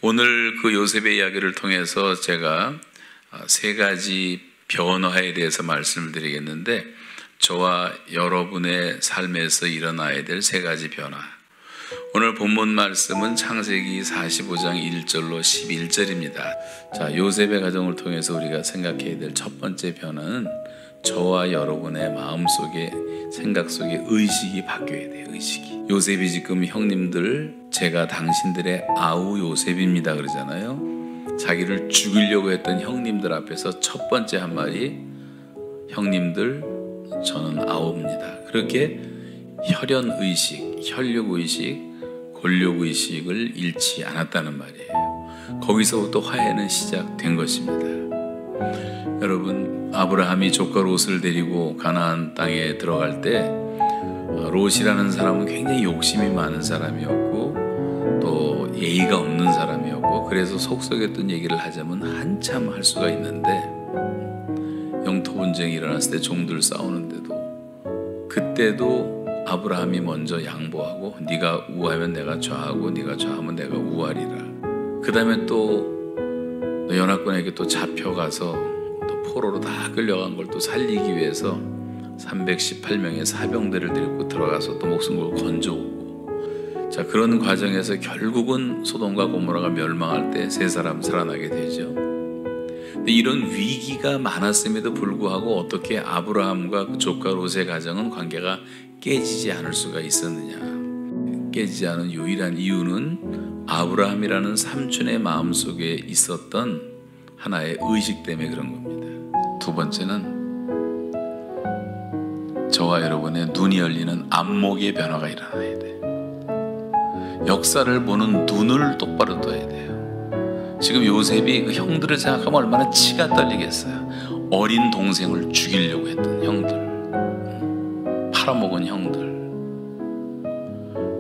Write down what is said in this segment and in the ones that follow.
오늘 그 요셉의 이야기를 통해서 제가 세 가지 변화에 대해서 말씀을 드리겠는데, 저와 여러분의 삶에서 일어나야 될 세 가지 변화. 오늘 본문 말씀은 창세기 45장 1절로 11절입니다. 자, 요셉의 가정을 통해서 우리가 생각해야 될 첫 번째 변화는 저와 여러분의 마음속에, 생각 속에 의식이 바뀌어야 돼요. 의식이. 요셉이 지금 형님들, 제가 당신들의 아우 요셉입니다 그러잖아요. 자기를 죽이려고 했던 형님들 앞에서 첫 번째 한 말이, 형님들, 저는 아우입니다. 그렇게 혈연의식, 혈육의식, 권력의식을 잃지 않았다는 말이에요. 거기서부터 화해는 시작된 것입니다. 여러분, 아브라함이 조카 롯을 데리고 가나안 땅에 들어갈 때 롯이라는 사람은 굉장히 욕심이 많은 사람이었고 또 예의가 없는 사람이었고, 그래서 속썩였던 얘기를 하자면 한참 할 수가 있는데, 영토 분쟁이 일어났을 때 종들 싸우는데도 그때도 아브라함이 먼저 양보하고, 네가 우하면 내가 좌하고 네가 좌하면 내가 우하리라. 그 다음에 또 연합군에게 또 잡혀가서 또 포로로 다 끌려간 걸 또 살리기 위해서 318명의 사병들을 데리고 들어가서 또 목숨 걸고 건져오고, 자, 그런 과정에서 결국은 소돔과 고모라가 멸망할 때 세 사람 살아나게 되죠. 근데 이런 위기가 많았음에도 불구하고 어떻게 아브라함과 그 조카 롯의 가정은 관계가 깨지지 않을 수가 있었느냐? 깨지지 않은 유일한 이유는 아브라함이라는 삼촌의 마음속에 있었던 하나의 의식 때문에 그런 겁니다. 두 번째는 저와 여러분의 눈이 열리는 안목의 변화가 일어나야 돼요. 역사를 보는 눈을 똑바로 둬야 돼요. 지금 요셉이 그 형들을 생각하면 얼마나 치가 떨리겠어요. 어린 동생을 죽이려고 했던 형들, 팔아먹은 형들.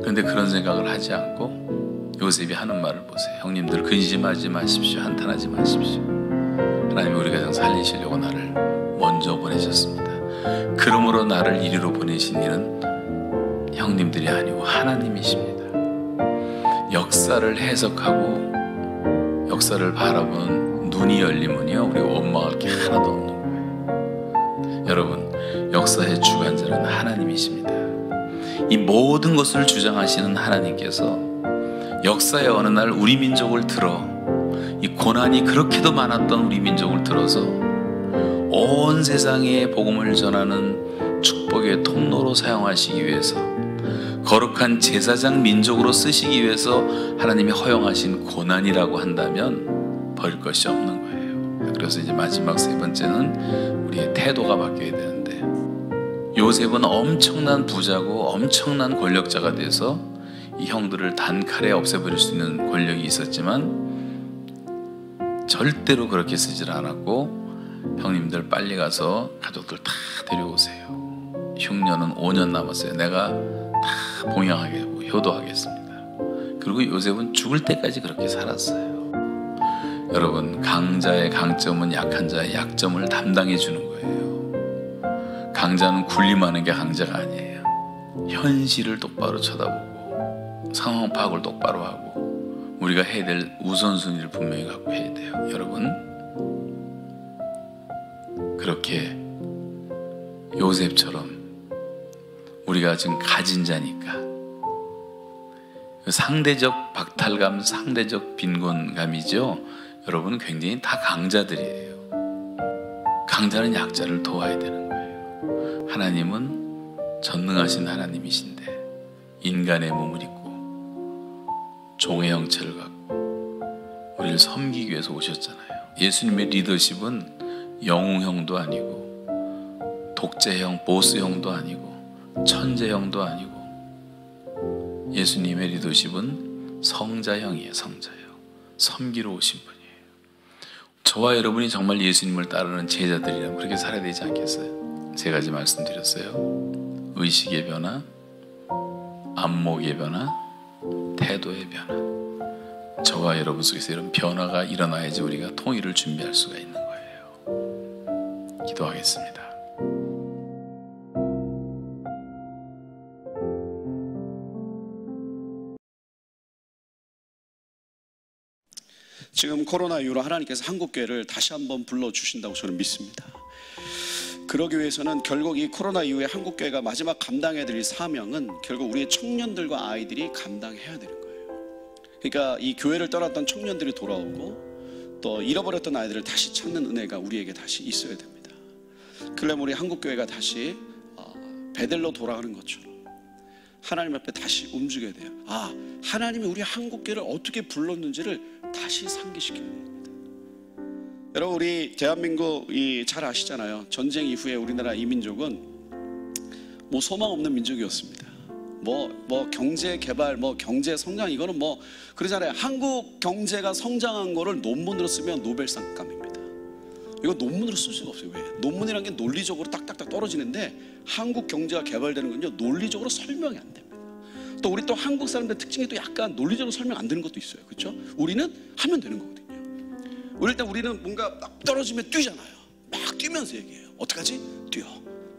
그런데 그런 생각을 하지 않고 요셉이 하는 말을 보세요. 형님들, 근심하지 마십시오. 한탄하지 마십시오. 하나님이 우리 가정 살리시려고 나를 먼저 보내셨습니다. 그러므로 나를 이리로 보내신 이는 형님들이 아니고 하나님이십니다. 역사를 해석하고 역사를 바라보는 눈이 열리면요, 우리 원망할 게 하나도 없는 거예요. 여러분, 역사의 주관자는 하나님이십니다. 이 모든 것을 주장하시는 하나님께서 역사의 어느 날 우리 민족을 들어, 이 고난이 그렇게도 많았던 우리 민족을 들어서 온 세상에 복음을 전하는 축복의 통로로 사용하시기 위해서, 거룩한 제사장 민족으로 쓰시기 위해서 하나님이 허용하신 고난이라고 한다면 버릴 것이 없는 거예요. 그래서 이제 마지막 세 번째는 우리의 태도가 바뀌어야 되는데, 요셉은 엄청난 부자고 엄청난 권력자가 돼서 이 형들을 단칼에 없애버릴 수 있는 권력이 있었지만 절대로 그렇게 쓰질 않았고, 형님들 빨리 가서 가족들 다 데려오세요. 흉년은 5년 남았어요. 내가 다 봉양하게 하고 효도하겠습니다. 그리고 요셉은 죽을 때까지 그렇게 살았어요. 여러분, 강자의 강점은 약한 자의 약점을 담당해 주는 거예요. 강자는 군림하는 게 강자가 아니에요. 현실을 똑바로 쳐다보고 상황 파악을 똑바로 하고 우리가 해야 될 우선순위를 분명히 갖고 해야 돼요. 여러분, 그렇게 요셉처럼 우리가 지금 가진 자니까 상대적 박탈감, 상대적 빈곤감이죠. 여러분, 굉장히 다 강자들이에요. 강자는 약자를 도와야 되는 거예요. 하나님은 전능하신 하나님이신데 인간의 몸을 입고 종의 형체를 갖고 우리를 섬기기 위해서 오셨잖아요. 예수님의 리더십은 영웅형도 아니고 독재형, 보스형도 아니고 천재형도 아니고, 예수님의 리더십은 성자형이에요. 성자형. 섬기러 오신 분이에요. 저와 여러분이 정말 예수님을 따르는 제자들이라면 그렇게 살아야 되지 않겠어요? 세 가지 말씀드렸어요. 의식의 변화, 안목의 변화, 태도의 변화. 저와 여러분 속에서 이런 변화가 일어나야지 우리가 통일을 준비할 수가 있는 거예요. 기도하겠습니다. 지금 코로나 이후로 하나님께서 한국교회를 다시 한번 불러주신다고 저는 믿습니다. 그러기 위해서는 결국 이 코로나 이후에 한국교회가 마지막 감당해야 될 사명은 결국 우리의 청년들과 아이들이 감당해야 되는 거예요. 그러니까 이 교회를 떠났던 청년들이 돌아오고 또 잃어버렸던 아이들을 다시 찾는 은혜가 우리에게 다시 있어야 됩니다. 그러면 우리 한국교회가 다시 베델로 돌아가는 것처럼 하나님 앞에 다시 움직여야 돼요. 하나님이 우리 한국교회를 어떻게 불렀는지를 다시 상기시켜야 됩니다. 여러분, 우리 대한민국이 잘 아시잖아요. 전쟁 이후에 우리나라 이민족은 뭐 소망 없는 민족이었습니다. 뭐 경제 개발, 뭐 경제 성장, 이거는 뭐 그러잖아요. 한국 경제가 성장한 거를 논문으로 쓰면 노벨상감입니다. 이거 논문으로 쓸 수가 없어요. 왜? 논문이라는 게 논리적으로 딱딱딱 떨어지는데 한국 경제가 개발되는 건요, 논리적으로 설명이 안 됩니다. 또 우리 또 한국 사람들 특징이 또 약간 논리적으로 설명 안 되는 것도 있어요. 그렇죠? 우리는 하면 되는 거거든요. 일단 우리는 뭔가 막 떨어지면 뛰잖아요. 막 뛰면서 얘기해요. 어떡하지? 뛰어.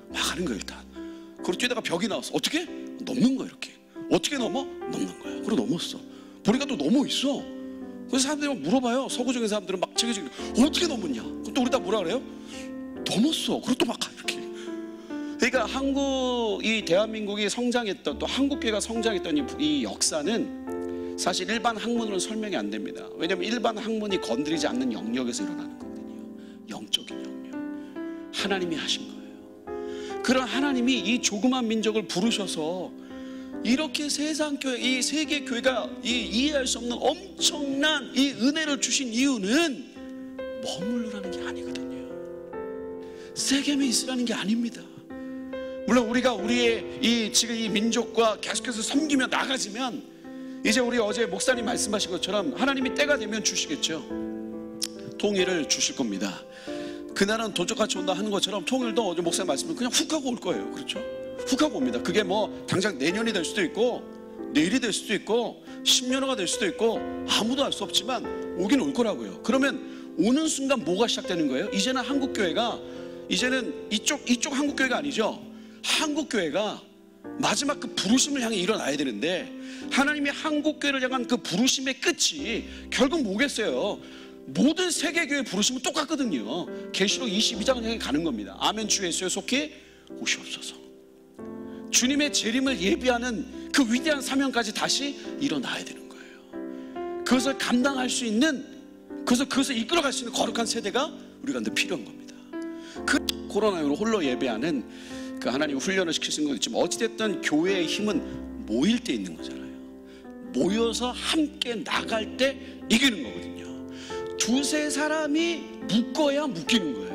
막 하는 거예요. 일단 그리고 뛰다가 벽이 나왔어. 어떻게? 넘는 거야. 이렇게. 어떻게 넘어? 넘는 거야. 그리고 넘었어. 보니까 또 넘어 있어. 그래서 사람들이 막 물어봐요. 서구적인 사람들은 막 체계적인 어떻게 넘었냐? 그럼 또 우리 다 뭐라 그래요? 넘었어. 그리고 또 막 이렇게. 그러니까 이 대한민국이 성장했던, 또 한국교회가 성장했던 이 역사는 사실 일반 학문으로는 설명이 안 됩니다. 왜냐하면 일반 학문이 건드리지 않는 영역에서 일어나는 거거든요. 영적인 영역. 하나님이 하신 거예요. 그런 하나님이 이 조그만 민족을 부르셔서 이렇게 세상 교회, 이 세계 교회가 이해할 수 없는 엄청난 이 은혜를 주신 이유는 머물르라는 게 아니거든요. 세겜에 있으라는 게 아닙니다. 물론 우리가 우리의 지금 이 민족과 계속해서 섬기며 나가지면 이제 우리 어제 목사님 말씀하신 것처럼 하나님이 때가 되면 주시겠죠. 통일을 주실 겁니다. 그날은 도적같이 온다 하는 것처럼 통일도 어제 목사님 말씀은 그냥 훅 하고 올 거예요. 그렇죠? 훅 하고 옵니다. 그게 뭐 당장 내년이 될 수도 있고 내일이 될 수도 있고 10년 후가 될 수도 있고 아무도 알 수 없지만 오긴 올 거라고요. 그러면 오는 순간 뭐가 시작되는 거예요? 이제는 한국교회가, 이제는 이쪽 한국교회가 아니죠. 한국교회가 마지막 그 부르심을 향해 일어나야 되는데, 하나님의 한국교회를 향한 그 부르심의 끝이 결국 뭐겠어요? 모든 세계교회 부르심은 똑같거든요. 계시록 22장을 향해 가는 겁니다. 아멘 주 예수에 속히 오시옵소서. 주님의 재림을 예비하는 그 위대한 사명까지 다시 일어나야 되는 거예요. 그것을 감당할 수 있는, 그것을 이끌어갈 수 있는 거룩한 세대가 우리 가운데 필요한 겁니다. 그 코로나19로 홀로 예배하는 그 하나님 훈련을 시키신 건 있지만, 어찌됐든 교회의 힘은 모일 때 있는 거잖아요. 모여서 함께 나갈 때 이기는 거거든요. 두세 사람이 묶어야 묶이는 거예요.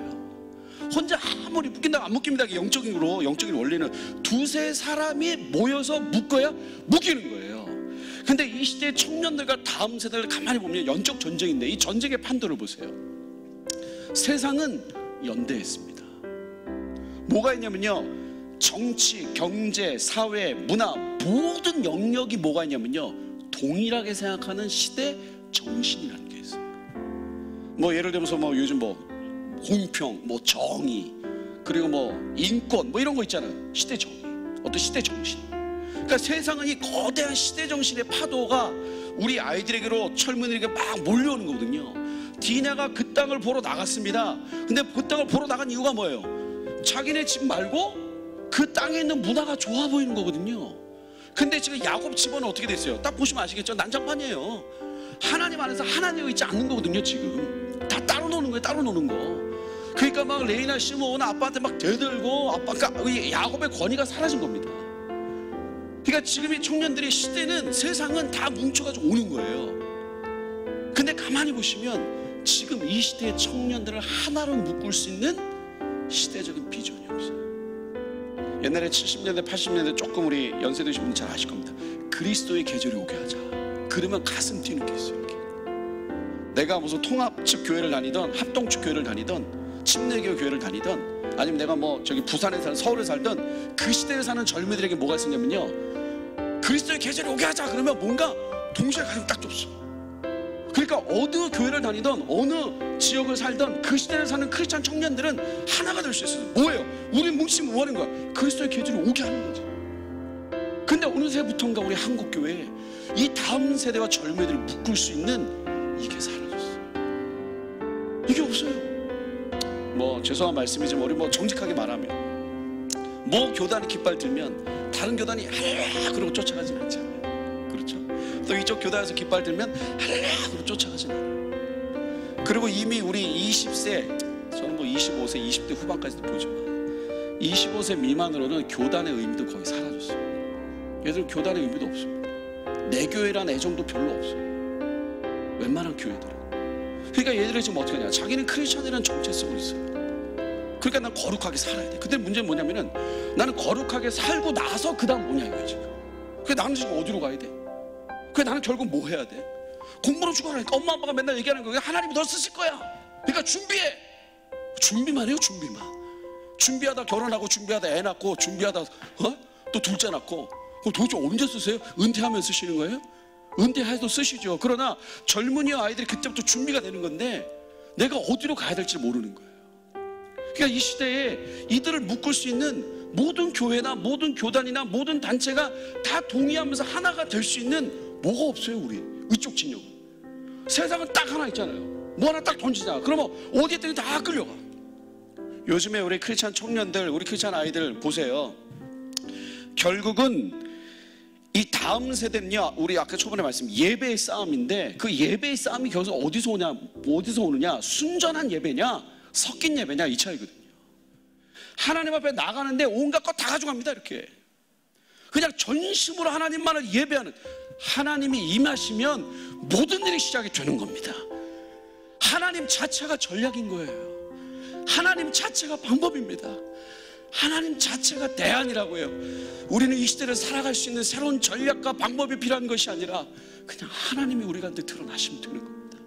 혼자 아무리 묶인다고 안 묶입니다. 영적인 원리는 두세 사람이 모여서 묶어야 묶이는 거예요. 근데 이 시대의 청년들과 다음 세대를 가만히 보면 영적 전쟁인데, 이 전쟁의 판도를 보세요. 세상은 연대했습니다. 뭐가 있냐면요, 정치, 경제, 사회, 문화 모든 영역이 뭐가 있냐면요, 동일하게 생각하는 시대 정신이라는 게 있어요. 뭐 예를 들면서 뭐 요즘 뭐 공평, 뭐 정의, 그리고 뭐 인권, 뭐 이런 거 있잖아요. 시대 정의, 어떤 시대 정신. 그러니까 세상은 이 거대한 시대 정신의 파도가 우리 아이들에게로, 젊은이에게 막 몰려오는 거거든요. 디나가 그 땅을 보러 나갔습니다. 근데 그 땅을 보러 나간 이유가 뭐예요? 자기네 집 말고 그 땅에 있는 문화가 좋아 보이는 거거든요. 근데 지금 야곱 집은 어떻게 됐어요? 딱 보시면 아시겠죠? 난장판이에요. 하나님 안에서 하나 되어 있지 않는 거거든요. 지금 다 따로 노는 거예요. 따로 노는 거. 그러니까 막 레이나 시므온 아빠한테 막 대들고, 아빠가 야곱의 권위가 사라진 겁니다. 그러니까 지금 이 청년들의 시대는, 세상은 다 뭉쳐가지고 오는 거예요. 근데 가만히 보시면 지금 이 시대의 청년들을 하나로 묶을 수 있는 시대적인 비전이 없어요. 옛날에 70년대 80년대 조금 우리 연세드신 분들 잘 아실 겁니다. 그리스도의 계절이 오게 하자. 그러면 가슴 뛰는 게 있어요. 이렇게. 내가 무슨 통합측 교회를 다니던, 합동측 교회를 다니던, 침례교 교회를 다니던, 아니면 내가 뭐 저기 부산에 살든 서울에 살든, 그 시대에 사는 젊은이들에게 뭐가 있었냐면요, 그리스도의 계절이 오게 하자. 그러면 뭔가 동시에 가슴 딱 좁어. 그러니까 어느 교회를 다니던, 어느 지역을 살던, 그 시대를 사는 크리스찬 청년들은 하나가 될 수 있어요. 뭐예요? 우리 뭉치면 뭐 하는 거야? 그리스도의 계절이 오게 하는 거지. 근데 어느새부턴가 우리 한국교회에 이 다음 세대와 젊은이들을 묶을 수 있는 이게 사라졌어요. 이게 없어요. 뭐 죄송한 말씀이지만 우리 뭐 정직하게 말하면 뭐 교단이 깃발 들면 다른 교단이 할렐루야 그러고 쫓아가지는 않잖아요. 그렇죠? 또 이쪽 교단에서 깃발 들면 할렐루야 그러고 쫓아가지는 않아요. 그리고 이미 우리 20세, 저는 뭐 25세, 20대 후반까지도 보지만 25세 미만으로는 교단의 의미도 거의 사라졌어요. 얘들은 교단의 의미도 없습니다. 내 교회라는 애정도 별로 없어요. 웬만한 교회들은. 그러니까 얘들이 지금 어떻게 하냐, 자기는 크리스천이라는 정체 쓰고 있어요. 그러니까 난 거룩하게 살아야 돼. 근데 문제는 뭐냐면은 나는 거룩하게 살고 나서 그 다음 뭐냐 이거야 지금. 그래 나는 지금 어디로 가야 돼? 그래 나는 결국 뭐 해야 돼? 공부로 죽어라니까. 엄마 아빠가 맨날 얘기하는 거야. 하나님이 너 쓰실 거야. 그러니까 준비해. 준비만 해요, 준비만. 준비하다 결혼하고, 준비하다 애 낳고, 준비하다 또 둘째 낳고. 그럼 도대체 언제 쓰세요? 은퇴하면 쓰시는 거예요? 은퇴해도 쓰시죠. 그러나 젊은이와 아이들이 그때부터 준비가 되는 건데 내가 어디로 가야 될지 모르는 거예요. 그러니까 이 시대에 이들을 묶을 수 있는 모든 교회나 모든 교단이나 모든 단체가 다 동의하면서 하나가 될 수 있는 뭐가 없어요. 우리 이쪽 진영. 세상은 딱 하나 있잖아요. 뭐 하나 딱 던지잖아. 그러면 어디에든 다 끌려가. 요즘에 우리 크리스찬 청년들, 우리 크리스찬 아이들 보세요. 결국은 이 다음 세대는요, 우리 아까 초반에 말씀 예배의 싸움인데 그 예배의 싸움이 결국 어디서 오느냐, 순전한 예배냐, 섞인 예배냐, 이 차이거든요. 하나님 앞에 나가는데 온갖 것 다 가져갑니다. 이렇게 그냥 전심으로 하나님만을 예배하는, 하나님이 임하시면 모든 일이 시작이 되는 겁니다. 하나님 자체가 전략인 거예요. 하나님 자체가 방법입니다. 하나님 자체가 대안이라고 해요. 우리는 이 시대를 살아갈 수 있는 새로운 전략과 방법이 필요한 것이 아니라 그냥 하나님이 우리 가운데 드러나시면 되는 겁니다.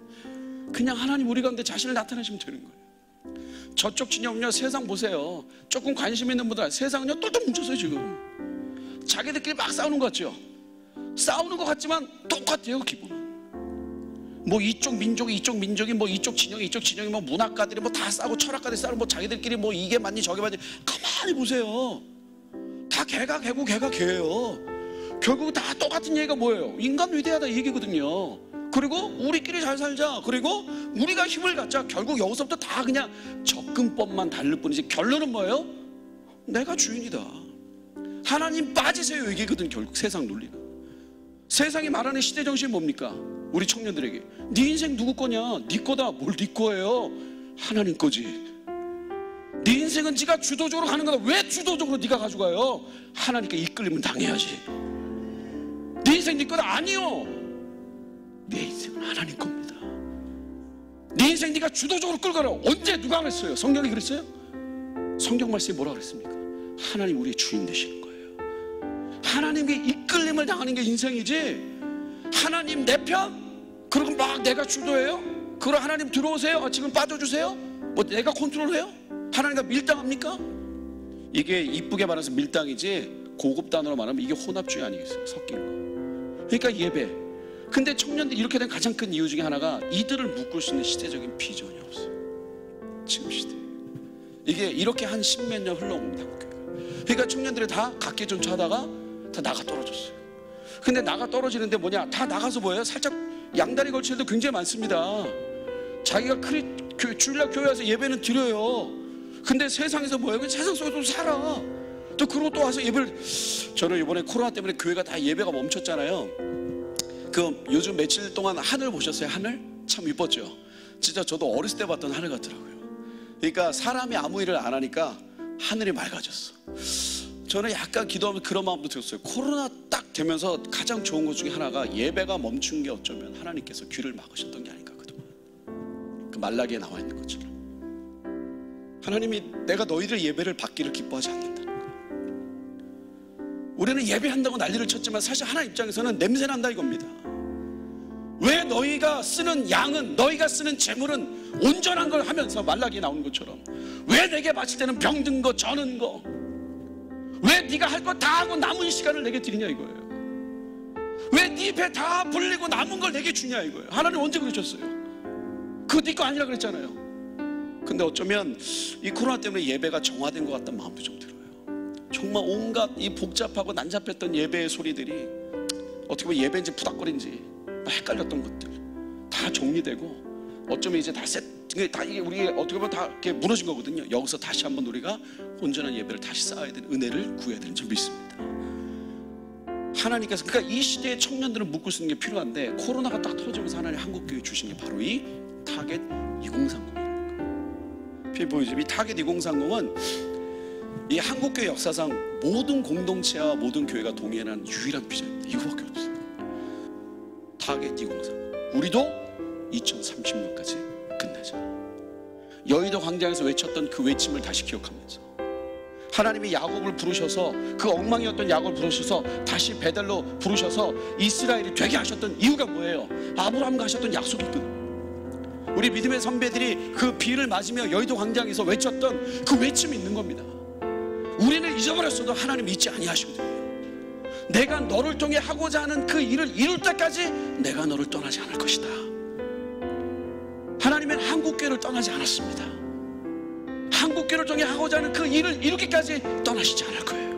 그냥 하나님 우리 가운데 자신을 나타내시면 되는 거예요. 저쪽 진영은요, 세상 보세요. 조금 관심 있는 분들, 세상은요 똘똘 뭉쳤어요. 지금 자기들끼리 막 싸우는 것 같죠? 싸우는 것 같지만 똑같아요. 기분은 뭐 이쪽 민족이 뭐 이쪽 진영이 뭐 문학가들이 뭐 다 싸우고 철학가들이 싸우고 뭐 자기들끼리 뭐 이게 맞니 저게 맞니. 가만히 보세요. 다 개가 개고 개가 개예요. 결국 다 똑같은 얘기가 뭐예요? 인간 위대하다 이 얘기거든요. 그리고 우리끼리 잘 살자. 그리고 우리가 힘을 갖자. 결국 여기서부터 다 그냥 접근법만 다를 뿐이지 결론은 뭐예요? 내가 주인이다. 하나님 빠지세요 얘기거든. 결국 세상 논리는. 세상이 말하는 시대 정신이 뭡니까? 우리 청년들에게 네 인생 누구 거냐? 네 거다. 뭘 네 거예요? 하나님 거지. 네 인생은 네가 주도적으로 가는 거다. 왜 주도적으로 네가 가져가요? 하나님께 이끌리면 당해야지. 네 인생 네 거다. 아니요, 내 인생은 하나님 겁니다. 네 인생 네가 주도적으로 끌어가라. 언제 누가 그랬어요? 성경이 그랬어요? 성경 말씀이 뭐라 그랬습니까? 하나님 우리의 주인 되시는 거예요. 하나님께 이끌림을 당하는 게 인생이지, 하나님 내 편? 그리고 막 내가 주도해요? 그럼 하나님 들어오세요? 지금 빠져주세요? 뭐 내가 컨트롤해요? 하나님과 밀당합니까? 이게 이쁘게 말해서 밀당이지 고급 단어로 말하면 이게 혼합주의 아니겠어요? 섞인 거. 그러니까 예배. 근데 청년들이 이렇게 된 가장 큰 이유 중에 하나가 이들을 묶을 수 있는 시대적인 비전이 없어요. 지금 시대에 이게 이렇게 한 십몇 년 흘러옵니다. 그러니까 청년들이 다 각계존차 하다가 다 나가 떨어졌어요. 근데 나가 떨어지는데 뭐냐, 다 나가서 뭐예요? 살짝 양다리 걸칠 때 굉장히 많습니다. 자기가 주일날 교회 와서 예배는 드려요. 근데 세상에서 뭐예요? 세상 속에서 살아. 또 그러고 또 와서 예배를. 저는 이번에 코로나 때문에 교회가 다 예배가 멈췄잖아요. 그 요즘 며칠 동안 하늘 보셨어요? 하늘? 참 이뻤죠? 진짜 저도 어렸을 때 봤던 하늘 같더라고요. 그러니까 사람이 아무 일을 안 하니까 하늘이 맑아졌어. 저는 약간 기도하면서 그런 마음도 들었어요. 코로나 딱 되면서 가장 좋은 것 중에 하나가 예배가 멈춘 게 어쩌면 하나님께서 귀를 막으셨던 게 아닌가. 그동안 그 말라기에 나와 있는 것처럼 하나님이 내가 너희들 예배를 받기를 기뻐하지 않는다는 거예요. 우리는 예배한다고 난리를 쳤지만 사실 하나님 입장에서는 냄새난다 이겁니다. 왜 너희가 쓰는 양은, 너희가 쓰는 재물은 온전한 걸 하면서 말라기에 나오는 것처럼 왜 내게 바칠 때는 병든 거 저는 거, 왜 네가 할 거 다 하고 남은 시간을 내게 드리냐 이거예요. 왜 네 배 다 불리고 남은 걸 내게 주냐 이거예요. 하나님 언제 그러셨어요? 그거 네 거 아니라 그랬잖아요. 근데 어쩌면 이 코로나 때문에 예배가 정화된 것 같다는 마음도 좀 들어요. 정말 온갖 이 복잡하고 난잡했던 예배의 소리들이 어떻게 보면 예배인지 부닥거린지 헷갈렸던 것들 다 정리되고 어쩌면 이제 다 이게 우리 어떻게 보면 다 이렇게 무너진 거거든요. 여기서 다시 한번 우리가 온전한 예배를 다시 쌓아야 되는, 은혜를 구해야 되는 줄 믿습니다. 하나님께서, 그러니까 이 시대의 청년들은 묶을 수 있는 게 필요한데, 코로나가 딱 터지면서 하나님 한국교회 주신 게 바로 이 타겟 2030이라는 거예요. 필 보이죠? 이 타겟 2030은 이 한국교회 역사상 모든 공동체와 모든 교회가 동의하는 유일한 비전입니다. 이거밖에 없어요. 타겟 2030. 우리도 2030년까지 끝내자. 여의도 광장에서 외쳤던 그 외침을 다시 기억하면서, 하나님이 야곱을 부르셔서, 그 엉망이었던 야곱을 부르셔서 다시 베델로 부르셔서 이스라엘이 되게 하셨던 이유가 뭐예요? 아브라함과 하셨던 약속이 있거든요. 우리 믿음의 선배들이 그 비를 맞으며 여의도 광장에서 외쳤던 그 외침이 있는 겁니다. 우리는 잊어버렸어도 하나님 잊지 아니하시거든요. 내가 너를 통해 하고자 하는 그 일을 이룰 때까지 내가 너를 떠나지 않을 것이다. 하나님은 한국교회를 떠나지 않았습니다. 한국교회를 통해 하고자 하는 그 일을 이루기까지 떠나시지 않을 거예요.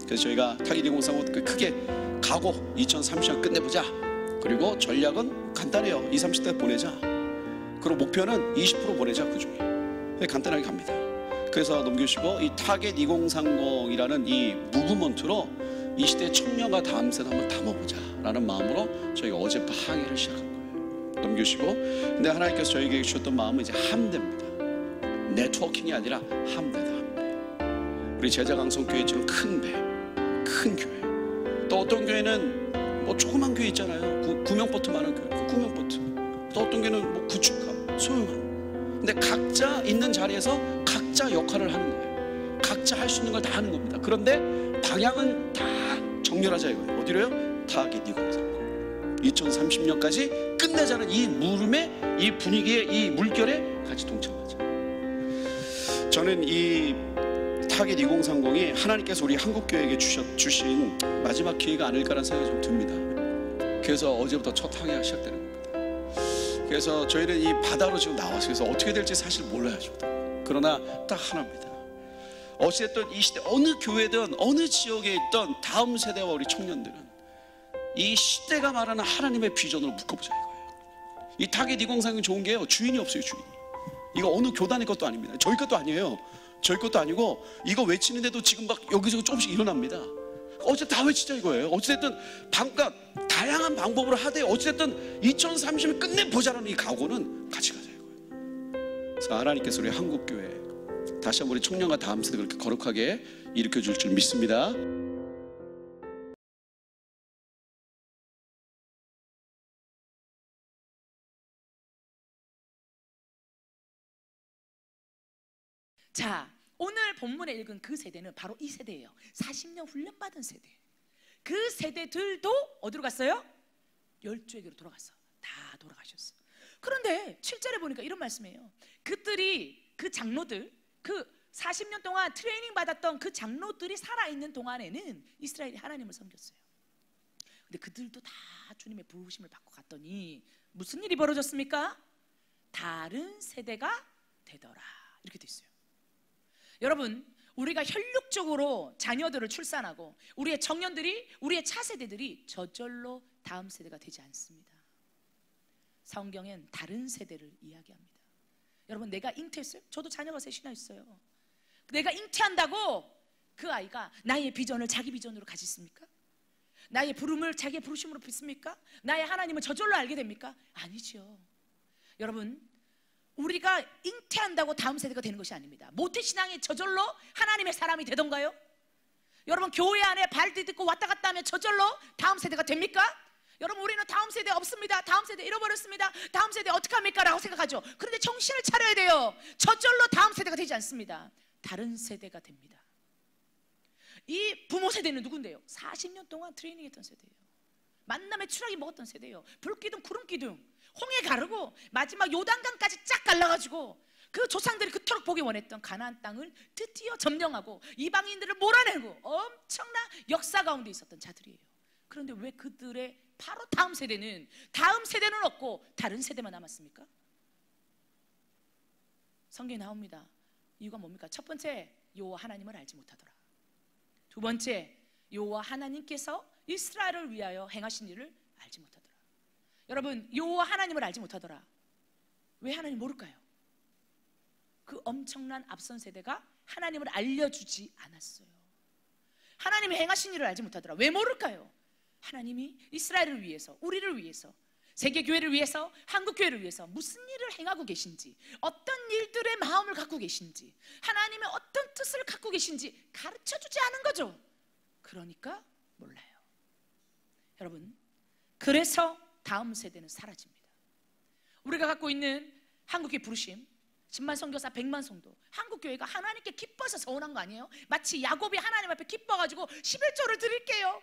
그래서 저희가 타깃 2030 크게 각오 2030년 끝내보자. 그리고 전략은 간단해요. 20, 30대 보내자. 그리고 목표는 20% 보내자. 그 중에 간단하게 갑니다. 그래서 넘기시고, 이 타겟 2030이라는 이 무브먼트로 이 시대의 청년과 다음 세대 한번 담아보자 라는 마음으로 저희가 어젯밤 항해를 시작한 거예요. 넘기시고, 근데 하나님께서 저에게 주셨던 마음은 이제 함대입니다. 네트워킹이 아니라 함대다, 함대. 우리 제자강성교회처럼 큰 배, 큰 교회. 또 어떤 교회는 뭐 조그만 교회 있잖아요. 9명보트 많은 교회, 9명보트. 또 어떤 교회는 뭐 구축함, 소형함. 근데 각자 있는 자리에서 각자 역할을 하는 거예요. 각자 할 수 있는 걸 다 하는 겁니다. 그런데 방향은 다 정렬하자 이거예요. 어디로요? 타겟 2030. 2030년까지 끝내자는 이 물음에, 이 분위기에, 이 물결에 같이 동참하자. 저는 이 타겟 2030이 하나님께서 우리 한국교회에게 주신 마지막 기회가 아닐까라는 생각이 좀 듭니다. 그래서 어제부터 첫 항해가 시작되는 겁니다. 그래서 저희는 이 바다로 지금 나왔어요. 그래서 어떻게 될지 사실 몰라요. 그러나 딱 하나입니다. 어찌됐든 이 시대 어느 교회든 어느 지역에 있던 다음 세대와 우리 청년들은 이 시대가 말하는 하나님의 비전으로 묶어보자 이거예요. 이 타겟 2030이 좋은 게요, 주인이 없어요. 주인이. 이거 어느 교단의 것도 아닙니다. 저희 것도 아니에요. 저희 것도 아니고, 이거 외치는데도 지금 막 여기저기 조금씩 일어납니다. 어째 다 외치자 이거예요. 어찌됐든 다양한 방법으로 하되 어찌됐든 2030을 끝내보자라는 이 각오는 같이 가자 이거예요. 그래서 하나님께서 우리 한국교회 다시 한번 우리 청년과 다음 세대 그렇게 거룩하게 일으켜줄 줄 믿습니다. 자, 오늘 본문에 읽은 그 세대는 바로 이 세대예요. 40년 훈련받은 세대. 그 세대들도 어디로 갔어요? 열주에게로 돌아갔어. 다 돌아가셨어. 그런데 7절에 보니까 이런 말씀이에요. 그들이, 그 장로들, 그 40년 동안 트레이닝 받았던 그 장로들이 살아있는 동안에는 이스라엘이 하나님을 섬겼어요. 근데 그들도 다 주님의 부르심을 받고 갔더니 무슨 일이 벌어졌습니까? 다른 세대가 되더라. 이렇게 돼 있어요. 여러분, 우리가 혈육적으로 자녀들을 출산하고 우리의 청년들이, 우리의 차세대들이 저절로 다음 세대가 되지 않습니다. 성경엔 다른 세대를 이야기합니다. 여러분, 내가 잉태했어요? 저도 자녀가 셋이나 있어요. 내가 잉태한다고 그 아이가 나의 비전을 자기 비전으로 가지습니까? 나의 부름을 자기의 부르심으로 믿습니까? 나의 하나님을 저절로 알게 됩니까? 아니죠. 여러분, 우리가 잉태한다고 다음 세대가 되는 것이 아닙니다. 모태신앙이 저절로 하나님의 사람이 되던가요? 여러분, 교회 안에 발 디딛고 왔다 갔다 하면 저절로 다음 세대가 됩니까? 여러분, 우리는 다음 세대 없습니다. 다음 세대 잃어버렸습니다. 다음 세대 어떡합니까? 라고 생각하죠. 그런데 정신을 차려야 돼요. 저절로 다음 세대가 되지 않습니다. 다른 세대가 됩니다. 이 부모 세대는 누군데요? 40년 동안 트레이닝했던 세대예요. 만남의 추락이 먹었던 세대예요. 불기둥 구름기둥 홍해 가르고 마지막 요단강까지 쫙 갈라가지고 그 조상들이 그토록 보기 원했던 가나안 땅을 드디어 점령하고 이방인들을 몰아내고 엄청난 역사 가운데 있었던 자들이에요. 그런데 왜 그들의 바로 다음 세대는 없고 다른 세대만 남았습니까? 성경에 나옵니다. 이유가 뭡니까? 첫 번째, 여호와 하나님을 알지 못하더라. 두 번째, 여호와 하나님께서 이스라엘을 위하여 행하신 일을 알지 못하더라. 여러분, 여호와 하나님을 알지 못하더라. 왜 하나님 모를까요? 그 엄청난 앞선 세대가 하나님을 알려주지 않았어요. 하나님이 행하신 일을 알지 못하더라. 왜 모를까요? 하나님이 이스라엘을 위해서, 우리를 위해서, 세계교회를 위해서, 한국교회를 위해서 무슨 일을 행하고 계신지, 어떤 일들의 마음을 갖고 계신지, 하나님의 어떤 뜻을 갖고 계신지 가르쳐주지 않은 거죠. 그러니까 몰라요. 여러분, 그래서 다음 세대는 사라집니다. 우리가 갖고 있는 한국교회 부르심, 10만 선교사, 100만 성도, 한국교회가 하나님께 기뻐서 서운한 거 아니에요? 마치 야곱이 하나님 앞에 기뻐가지고 11조를 드릴게요,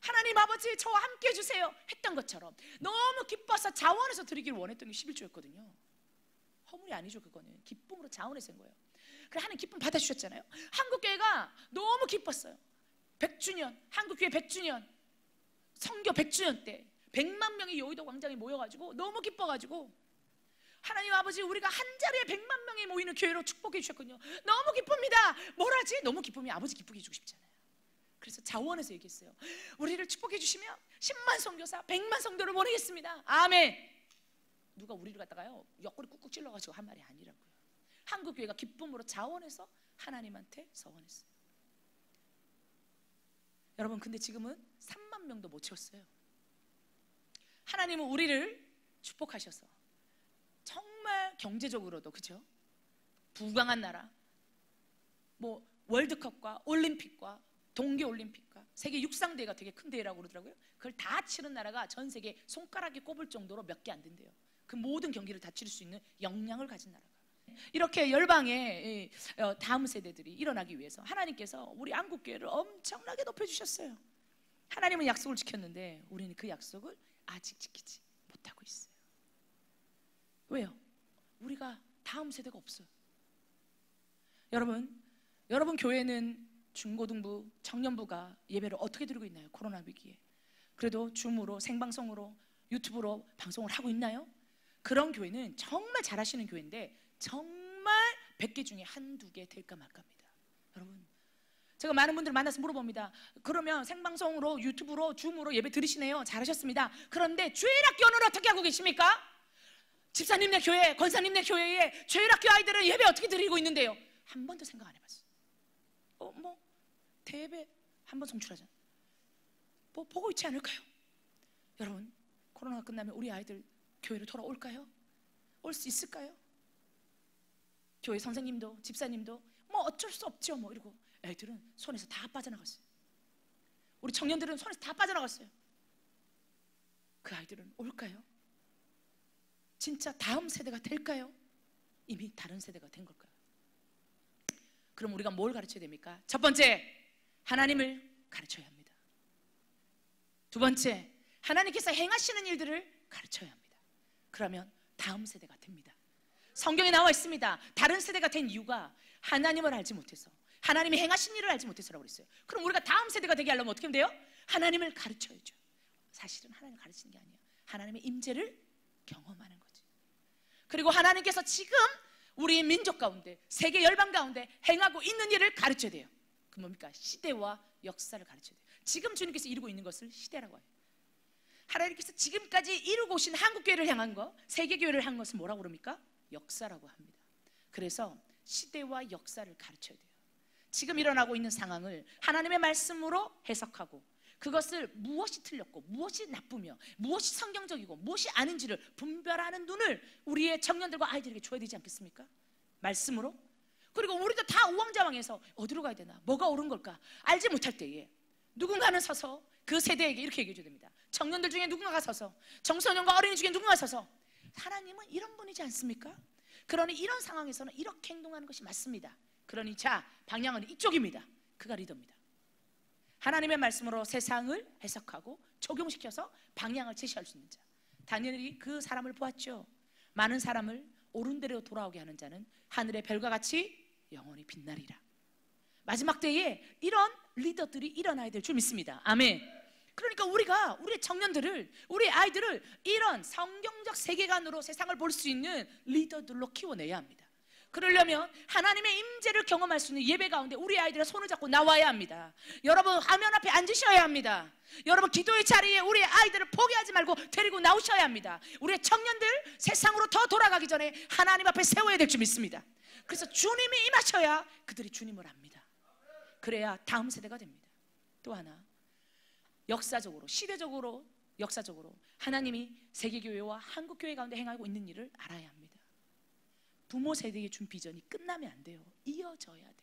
하나님 아버지 저와 함께 해주세요 했던 것처럼 너무 기뻐서 자원해서 드리기를 원했던 게 11조였거든요. 허물이 아니죠. 그거는 기쁨으로 자원해서 한 거예요. 그래, 하나님 기쁨 받아주셨잖아요. 한국교회가 너무 기뻤어요. 100주년, 한국교회 100주년, 선교 100주년 때 100만 명이 여의도 광장에 모여가지고 너무 기뻐가지고 하나님 아버지 우리가 한 자리에 100만 명이 모이는 교회로 축복해 주셨거든요. 너무 기쁩니다. 뭘 하지? 너무 기쁨이 아버지 기쁘게 해주고 싶잖아요. 그래서 자원해서 얘기했어요. 우리를 축복해 주시면 10만 선교사, 100만 성도를 보내겠습니다. 아멘. 누가 우리를 갖다가요 옆구리 꾹꾹 찔러가지고 한 말이 아니라고요. 한국교회가 기쁨으로 자원해서 하나님한테 서원했어요. 여러분, 근데 지금은 3만 명도 못 채웠어요. 하나님은 우리를 축복하셔서 정말 경제적으로도, 그죠? 부강한 나라, 뭐 월드컵과 올림픽과 동계올림픽과 세계 육상대회가 되게 큰 대회라고 그러더라고요. 그걸 다 치는 나라가 전 세계 손가락에 꼽을 정도로 몇 개 안 된대요. 그 모든 경기를 다 치를 수 있는 역량을 가진 나라가. 이렇게 열방의 다음 세대들이 일어나기 위해서 하나님께서 우리 한국교회를 엄청나게 높여주셨어요. 하나님은 약속을 지켰는데 우리는 그 약속을 아직 지키지 못하고 있어요. 왜요? 우리가 다음 세대가 없어요. 여러분 교회는 중고등부, 청년부가 예배를 어떻게 드리고 있나요? 코로나 위기에. 그래도 줌으로, 생방송으로, 유튜브로 방송을 하고 있나요? 그런 교회는 정말 잘하시는 교회인데 정말 100개 중에 한두 개 될까 말까입니다. 여러분, 제가 많은 분들 만나서 물어봅니다. 그러면 생방송으로, 유튜브로, 줌으로 예배 드리시네요. 잘하셨습니다. 그런데 주일학교는 어떻게 하고 계십니까? 집사님네 교회, 권사님네 교회에 주일학교 아이들은 예배 어떻게 드리고 있는데요? 한 번도 생각 안 해봤어요. 대예배 한 번 송출하잖아요. 뭐 보고 있지 않을까요? 여러분, 코로나가 끝나면 우리 아이들 교회로 돌아올까요? 올 수 있을까요? 교회 선생님도 집사님도 뭐 어쩔 수 없죠 뭐 이러고 애들은 손에서 다 빠져나갔어요. 우리 청년들은 손에서 다 빠져나갔어요. 그 아이들은 올까요? 진짜 다음 세대가 될까요? 이미 다른 세대가 된 걸까요? 그럼 우리가 뭘 가르쳐야 됩니까? 첫 번째, 하나님을 가르쳐야 합니다. 두 번째, 하나님께서 행하시는 일들을 가르쳐야 합니다. 그러면 다음 세대가 됩니다. 성경에 나와 있습니다. 다른 세대가 된 이유가 하나님을 알지 못해서, 하나님이 행하신 일을 알지 못해서라고 그랬어요. 그럼 우리가 다음 세대가 되게 하려면 어떻게 하면 돼요? 하나님을 가르쳐야죠. 사실은 하나님을 가르치는 게 아니에요. 하나님의 임재를 경험하는 거지. 그리고 하나님께서 지금 우리 민족 가운데, 세계 열방 가운데 행하고 있는 일을 가르쳐야 돼요. 그 뭡니까? 시대와 역사를 가르쳐야 돼요. 지금 주님께서 이루고 있는 것을 시대라고 해요. 하나님께서 지금까지 이루고 오신 한국교회를 향한 거, 세계교회를 향한 것을 뭐라고 그럽니까? 역사라고 합니다. 그래서 시대와 역사를 가르쳐야 돼요. 지금 일어나고 있는 상황을 하나님의 말씀으로 해석하고 그것을 무엇이 틀렸고 무엇이 나쁘며 무엇이 성경적이고 무엇이 아닌지를 분별하는 눈을 우리의 청년들과 아이들에게 줘야 되지 않겠습니까? 말씀으로. 그리고 우리도 다 우왕좌왕해서 어디로 가야 되나, 뭐가 옳은 걸까 알지 못할 때에 누군가는 서서 그 세대에게 이렇게 얘기해 줘야 됩니다. 청년들 중에 누군가가 서서, 청소년과 어린이 중에 누군가가 서서, 하나님은 이런 분이지 않습니까? 그러니 이런 상황에서는 이렇게 행동하는 것이 맞습니다. 그러니 자, 방향은 이쪽입니다. 그가 리더입니다. 하나님의 말씀으로 세상을 해석하고 적용시켜서 방향을 제시할 수 있는 자. 다니엘이 그 사람을 보았죠. 많은 사람을 옳은 대로 돌아오게 하는 자는 하늘의 별과 같이 영원히 빛나리라. 마지막 때에 이런 리더들이 일어나야 될 줄 믿습니다. 아멘. 그러니까 우리가 우리 청년들을, 우리 아이들을 이런 성경적 세계관으로 세상을 볼 수 있는 리더들로 키워내야 합니다. 그러려면 하나님의 임재를 경험할 수 있는 예배 가운데 우리 아이들의 손을 잡고 나와야 합니다. 여러분, 화면 앞에 앉으셔야 합니다. 여러분, 기도의 자리에 우리의 아이들을 포기하지 말고 데리고 나오셔야 합니다. 우리의 청년들 세상으로 더 돌아가기 전에 하나님 앞에 세워야 될 줄 믿습니다. 그래서 주님이 임하셔야 그들이 주님을 압니다. 그래야 다음 세대가 됩니다. 또 하나, 역사적으로, 시대적으로, 역사적으로 하나님이 세계교회와 한국교회 가운데 행하고 있는 일을 알아야 합니다. 부모 세대에 준 비전이 끝나면 안 돼요. 이어져야 돼요.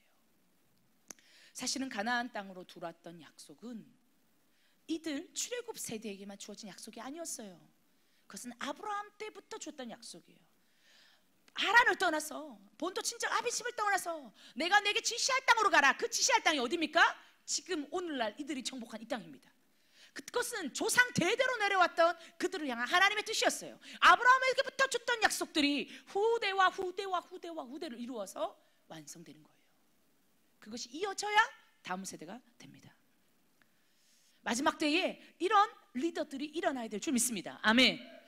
사실은 가나안 땅으로 들어왔던 약속은 이들 출애굽 세대에게만 주어진 약속이 아니었어요. 그것은 아브라함 때부터 줬던 약속이에요. 하란을 떠나서, 본토 친척 아비집을 떠나서 내가 내게 지시할 땅으로 가라. 그 지시할 땅이 어디입니까? 지금 오늘날 이들이 정복한 이 땅입니다. 그것은 조상 대대로 내려왔던 그들을 향한 하나님의 뜻이었어요. 아브라함에게부터 줬던 약속들이 후대와 후대와 후대와 후대를 이루어서 완성되는 거예요. 그것이 이어져야 다음 세대가 됩니다. 마지막 때에 이런 리더들이 일어나야 될 줄 믿습니다. 아멘.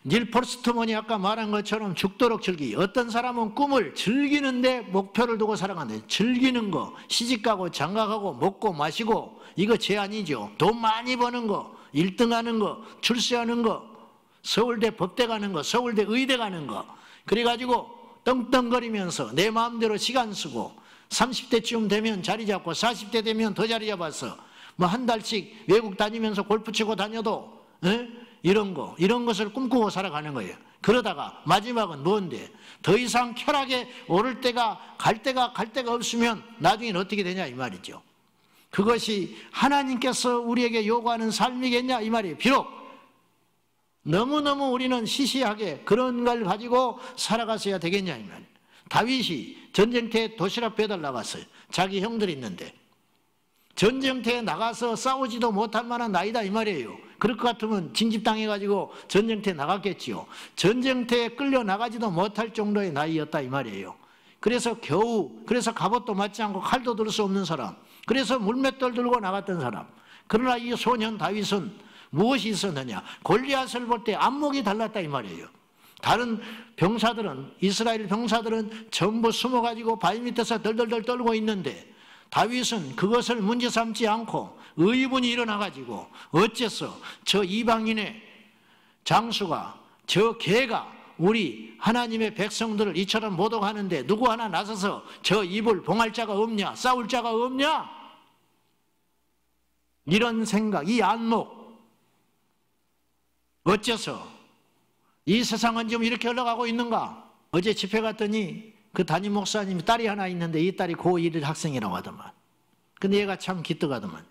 닐 포스트먼이 아까 말한 것처럼 죽도록 즐기. 어떤 사람은 꿈을 즐기는데 목표를 두고 살아간다. 즐기는 거, 시집가고 장가가고 먹고 마시고, 이거 제한이죠. 돈 많이 버는 거, 1등 하는 거, 출세하는 거, 서울대 법대 가는 거, 서울대 의대 가는 거, 그래가지고 떵떵거리면서 내 마음대로 시간 쓰고 30대쯤 되면 자리 잡고 40대 되면 더 자리 잡아서 뭐 한 달씩 외국 다니면서 골프 치고 다녀도 이런 것을 꿈꾸고 살아가는 거예요. 그러다가 마지막은 뭔데? 더 이상 쾌락에 오를 때가 갈 데가 없으면 나중엔 어떻게 되냐 이 말이죠. 그것이 하나님께서 우리에게 요구하는 삶이겠냐 이 말이에요. 비록 너무너무 우리는 시시하게 그런 걸 가지고 살아갔어야 되겠냐 이 말이에요. 다윗이 전쟁터에 도시락 배달 나갔어요. 자기 형들이 있는데 전쟁터에 나가서 싸우지도 못할 만한 나이다 이 말이에요. 그럴 것 같으면 징집당해가지고 전쟁터에 나갔겠지요. 전쟁터에 끌려 나가지도 못할 정도의 나이였다 이 말이에요. 그래서 갑옷도 맞지 않고 칼도 들 수 없는 사람, 그래서 물맷돌 들고 나갔던 사람. 그러나 이 소년 다윗은 무엇이 있었느냐? 골리앗을 볼 때 안목이 달랐다 이 말이에요. 다른 병사들은, 이스라엘 병사들은 전부 숨어가지고 바위 밑에서 덜덜덜 떨고 있는데 다윗은 그것을 문제 삼지 않고 의분이 일어나가지고 어째서 저 이방인의 장수가, 저 개가 우리 하나님의 백성들을 이처럼 모독하는데 누구 하나 나서서 저 입을 봉할 자가 없냐, 싸울 자가 없냐, 이런 생각, 이 안목. 어째서 이 세상은 지금 이렇게 흘러가고 있는가? 어제 집회 갔더니 그 담임 목사님이 딸이 하나 있는데 이 딸이 고1 학생이라고 하더만. 근데 얘가 참 기특하더만.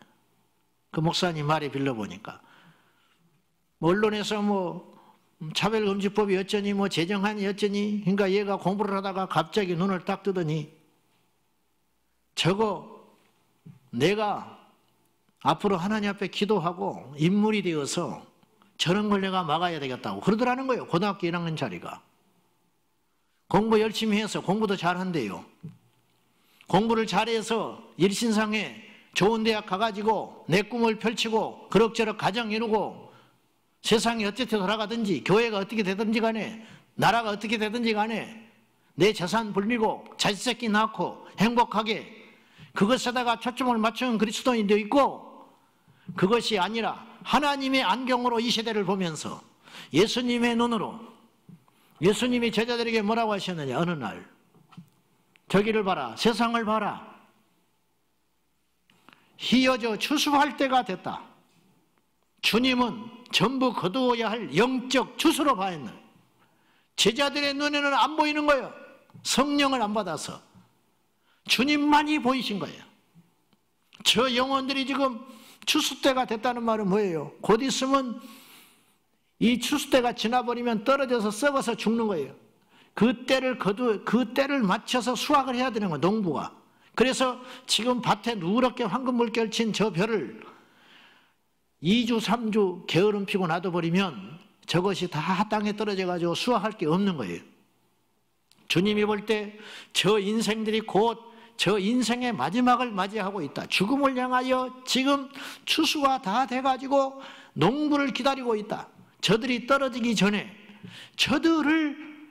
그 목사님 말에 빌려보니까 언론에서 차별금지법이 어쩌니 제정안이 어쩌니, 그러니까 얘가 공부를 하다가 갑자기 눈을 딱 뜨더니 저거 내가 앞으로 하나님 앞에 기도하고 인물이 되어서 저런 걸 내가 막아야 되겠다고 그러더라는 거예요. 고등학교 1학년짜리가. 공부 열심히 해서 공부도 잘한대요. 공부를 잘해서 일신상에 좋은 대학 가가지고 내 꿈을 펼치고 그럭저럭 가정 이루고 세상이 어떻게 돌아가든지, 교회가 어떻게 되든지 간에, 나라가 어떻게 되든지 간에 내 재산 불리고 자식 새끼 낳고 행복하게 그것에다가 초점을 맞춘 그리스도인도 있고, 그것이 아니라 하나님의 안경으로 이 시대를 보면서 예수님의 눈으로, 예수님이 제자들에게 뭐라고 하셨느냐? 어느 날 저기를 봐라, 세상을 봐라, 휘어져 추수할 때가 됐다. 주님은 전부 거두어야 할 영적 추수로 봐했네. 제자들의 눈에는 안 보이는 거예요. 성령을 안 받아서 주님만이 보이신 거예요. 저 영혼들이 지금 추수 때가 됐다는 말은 뭐예요? 곧 있으면 이 추수 때가 지나버리면 떨어져서 썩어서 죽는 거예요. 그 때를 맞춰서 수확을 해야 되는 거예요, 농부가. 그래서 지금 밭에 누렇게 황금물결 친 저 벼를 2주 3주 게으름 피고 놔둬버리면 저것이 다 땅에 떨어져가지고 수확할 게 없는 거예요. 주님이 볼 때 저 인생들이 곧 저 인생의 마지막을 맞이하고 있다. 죽음을 향하여 지금 추수가 다 돼가지고 농부를 기다리고 있다. 저들이 떨어지기 전에 저들을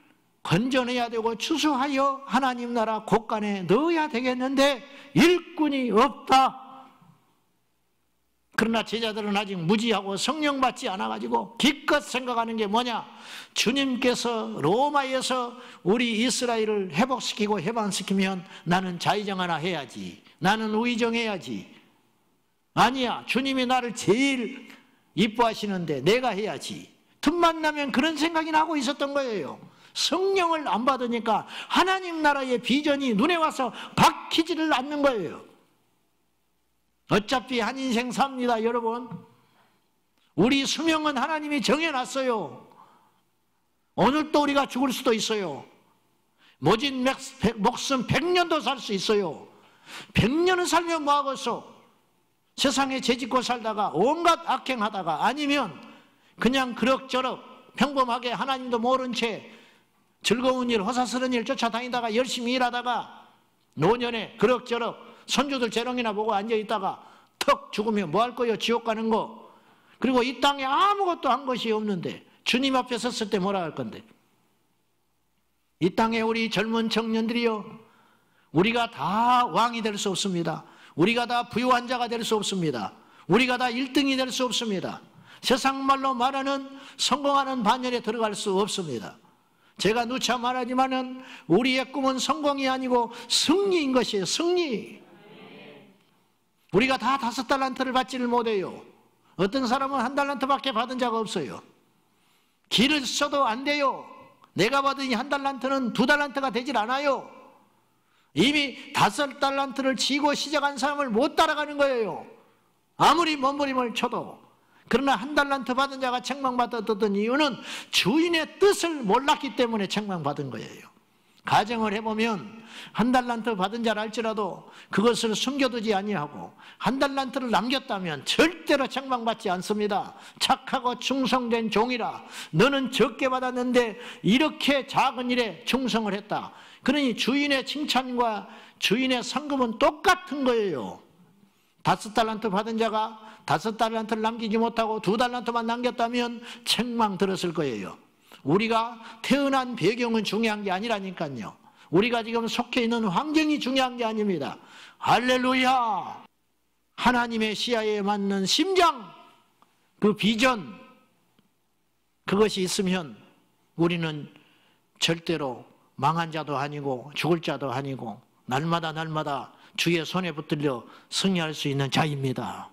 건져내야 되고 추수하여 하나님 나라 곳간에 넣어야 되겠는데 일꾼이 없다. 그러나 제자들은 아직 무지하고 성령 받지 않아가지고 기껏 생각하는 게 뭐냐? 주님께서 로마에서 우리 이스라엘을 회복시키고 해방시키면 나는 자의정 하나 해야지, 나는 의정해야지. 아니야, 주님이 나를 제일 이뻐하시는데 내가 해야지. 틈만 나면 그런 생각이 나고 있었던 거예요. 성령을 안 받으니까 하나님 나라의 비전이 눈에 와서 박히지를 않는 거예요. 어차피 한 인생 삽니다, 여러분. 우리 수명은 하나님이 정해놨어요. 오늘 또 우리가 죽을 수도 있어요. 모진 목숨 100년도 살 수 있어요. 100년을 살면 뭐하겠어? 세상에 죄짓고 살다가 온갖 악행하다가 아니면 그냥 그럭저럭 평범하게 하나님도 모른 채 즐거운 일, 허사스러운 일 쫓아다니다가 열심히 일하다가 노년에 그럭저럭 손주들 재롱이나 보고 앉아있다가 턱 죽으면 뭐 할 거예요? 지옥 가는 거. 그리고 이 땅에 아무것도 한 것이 없는데 주님 앞에 섰을 때 뭐라 할 건데? 이 땅에 우리 젊은 청년들이요, 우리가 다 왕이 될 수 없습니다. 우리가 다 부유한 자가 될 수 없습니다. 우리가 다 1등이 될 수 없습니다. 세상 말로 말하는 성공하는 반열에 들어갈 수 없습니다. 제가 누차 말하지만은 우리의 꿈은 성공이 아니고 승리인 것이에요. 승리. 우리가 다 5달란트를 받지를 못해요. 어떤 사람은 1달란트밖에 받은 자가 없어요. 길을 써도 안 돼요. 내가 받은 이 1달란트는 2달란트가 되질 않아요. 이미 5달란트를 지고 시작한 사람을 못 따라가는 거예요. 아무리 몸부림을 쳐도. 그러나 1달란트 받은 자가 책망받았던 이유는 주인의 뜻을 몰랐기 때문에 책망받은 거예요. 가정을 해보면 1달란트 받은 자를 알지라도 그것을 숨겨두지 아니하고 1달란트를 남겼다면 절대로 책망받지 않습니다. 착하고 충성된 종이라, 너는 적게 받았는데 이렇게 작은 일에 충성을 했다. 그러니 주인의 칭찬과 주인의 상급은 똑같은 거예요. 5달란트 받은 자가 5달란트를 남기지 못하고 2달란트만 남겼다면 책망 들었을 거예요. 우리가 태어난 배경은 중요한 게 아니라니까요. 우리가 지금 속해 있는 환경이 중요한 게 아닙니다. 할렐루야! 하나님의 시야에 맞는 심장, 그 비전, 그것이 있으면 우리는 절대로 망한 자도 아니고 죽을 자도 아니고 날마다 주의 손에 붙들려 승리할 수 있는 자입니다.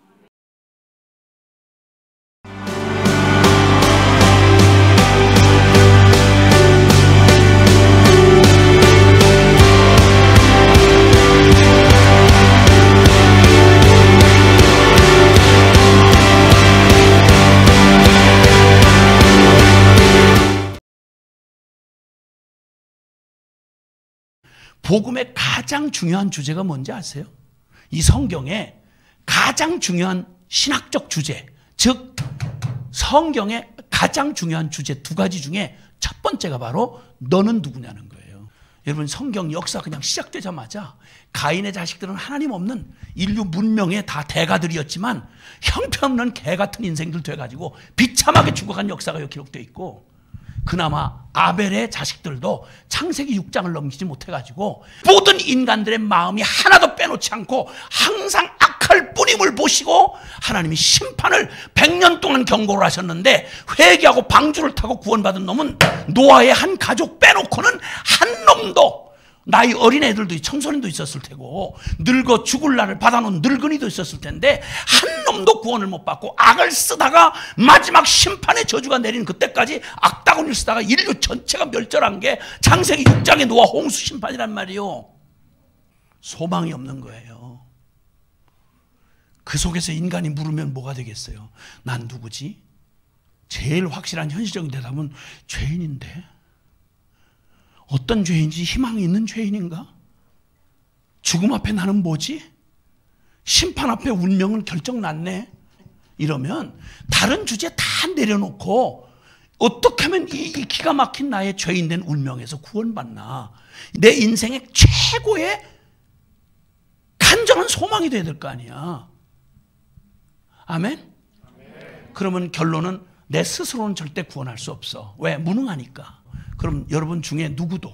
복음의 가장 중요한 주제가 뭔지 아세요? 이 성경에 가장 중요한 신학적 주제, 즉 성경의 가장 중요한 주제 2가지 중에 첫 번째가 바로 너는 누구냐는 거예요. 여러분, 성경 역사 그냥 시작되자마자 가인의 자식들은 하나님 없는 인류 문명의 다 대가들이었지만 형편없는 개 같은 인생들 돼가지고 비참하게 죽어간 역사가 기록되어 있고, 그나마 아벨의 자식들도 창세기 6장을 넘기지 못해가지고 모든 인간들의 마음이 하나도 빼놓지 않고 항상 악할 뿐임을 보시고 하나님이 심판을 100년 동안 경고를 하셨는데 회개하고 방주를 타고 구원받은 놈은 노아의 한 가족 빼놓고는 한 놈도, 나이 어린 애들도 청소년도 있었을 테고 늙어 죽을 날을 받아놓은 늙은이도 있었을 텐데 한 놈도 구원을 못 받고 악을 쓰다가 마지막 심판의 저주가 내리는 그때까지 악다구니를 쓰다가 인류 전체가 멸절한 게 창세기 6장의 노아 홍수 심판이란 말이에요. 소망이 없는 거예요. 그 속에서 인간이 물으면 뭐가 되겠어요? 난 누구지? 제일 확실한 현실적인 대답은 죄인인데, 어떤 죄인지 희망이 있는 죄인인가? 죽음 앞에 나는 뭐지? 심판 앞에 운명은 결정났네. 이러면 다른 주제 다 내려놓고 어떻게 하면 이 기가 막힌 나의 죄인된 운명에서 구원받나? 내 인생의 최고의 간절한 소망이 돼야 될 거 아니야. 아멘? 그러면 결론은 내 스스로는 절대 구원할 수 없어. 왜? 무능하니까. 그럼 여러분 중에 누구도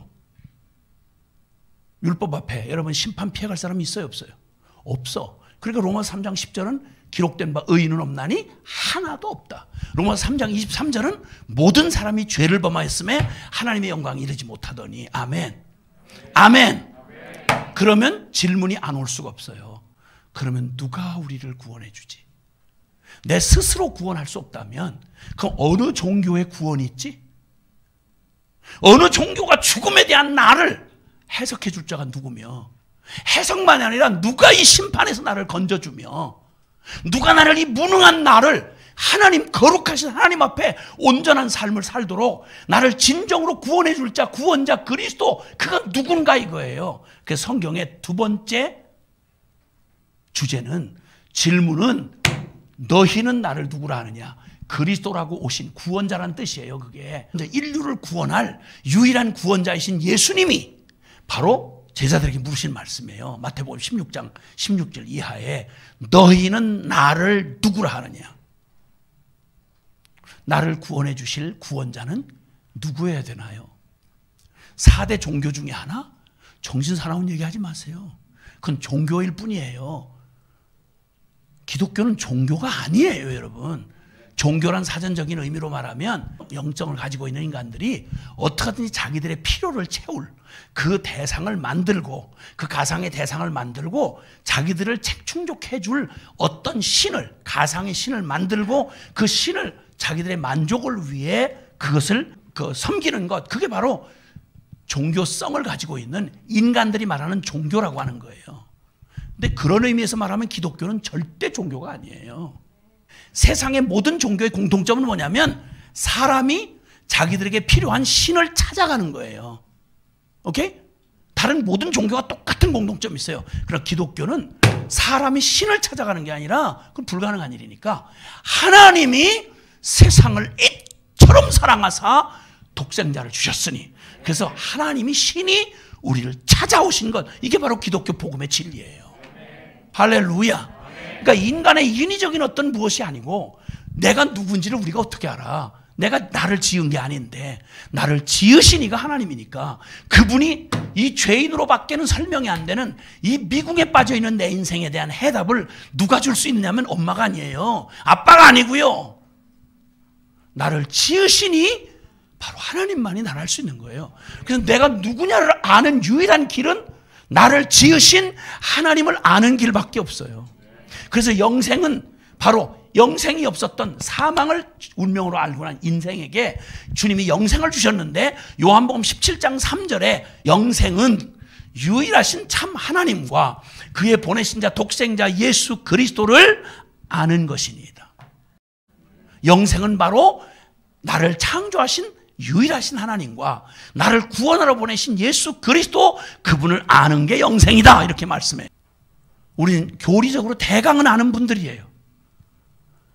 율법 앞에 여러분 심판 피해갈 사람이 있어요, 없어요? 없어. 그러니까 로마서 3장 10절은 기록된 바 의인은 없나니 하나도 없다. 로마서 3장 23절은 모든 사람이 죄를 범하였음에 하나님의 영광에 이르지 못하더니. 아멘. 아멘. 그러면 질문이 안 올 수가 없어요. 그러면 누가 우리를 구원해 주지? 내 스스로 구원할 수 없다면 그럼 어느 종교의 구원이 있지? 어느 종교가 죽음에 대한 나를 해석해 줄 자가 누구며, 해석만이 아니라 누가 이 심판에서 나를 건져주며, 누가 나를 이 무능한 나를 하나님, 거룩하신 하나님 앞에 온전한 삶을 살도록 나를 진정으로 구원해 줄 자, 구원자 그리스도, 그가 누군가 이거예요. 그래서 성경의 두 번째 주제는, 질문은 너희는 나를 누구라 하느냐? 그리스도라고 오신 구원자란 뜻이에요. 그게 인류를 구원할 유일한 구원자이신 예수님이 바로 제자들에게 물으신 말씀이에요. 마태복음 16장 16절 이하에 너희는 나를 누구라 하느냐? 나를 구원해 주실 구원자는 누구여야 되나요? 4대 종교 중에 하나? 정신사나운 얘기하지 마세요. 그건 종교일 뿐이에요. 기독교는 종교가 아니에요, 여러분. 종교란 사전적인 의미로 말하면 영성을 가지고 있는 인간들이 어떻게든지 자기들의 필요를 채울 그 대상을 만들고, 그 가상의 대상을 만들고 자기들을 충족해 줄 어떤 신을, 가상의 신을 만들고 그 신을 자기들의 만족을 위해 그것을 섬기는 것, 그게 바로 종교성을 가지고 있는 인간들이 말하는 종교라고 하는 거예요. 근데 그런 의미에서 말하면 기독교는 절대 종교가 아니에요. 세상의 모든 종교의 공통점은 뭐냐면 사람이 자기들에게 필요한 신을 찾아가는 거예요. 오케이? 다른 모든 종교가 똑같은 공통점이 있어요. 그러나 기독교는 사람이 신을 찾아가는 게 아니라, 그건 불가능한 일이니까 하나님이 세상을 이처럼 사랑하사 독생자를 주셨으니, 그래서 하나님이 신이 우리를 찾아오신 것, 이게 바로 기독교 복음의 진리예요. 할렐루야. 그러니까 인간의 인위적인 어떤 무엇이 아니고, 내가 누군지를 우리가 어떻게 알아? 내가 나를 지은 게 아닌데 나를 지으신 이가 하나님이니까, 그분이 이 죄인으로 밖에는 설명이 안 되는 이 미궁에 빠져있는 내 인생에 대한 해답을 누가 줄 수 있냐면 엄마가 아니에요, 아빠가 아니고요, 나를 지으시니 바로 하나님만이 나를 할 수 있는 거예요. 그래서 내가 누구냐를 아는 유일한 길은 나를 지으신 하나님을 아는 길밖에 없어요. 그래서 영생은 바로 영생이 없었던 사망을 운명으로 알고 난 인생에게 주님이 영생을 주셨는데, 요한복음 17장 3절에 영생은 유일하신 참 하나님과 그의 보내신 자 독생자 예수 그리스도를 아는 것이니이다. 영생은 바로 나를 창조하신 유일하신 하나님과 나를 구원하러 보내신 예수 그리스도, 그분을 아는 게 영생이다, 이렇게 말씀해요. 우리는 교리적으로 대강은 아는 분들이에요.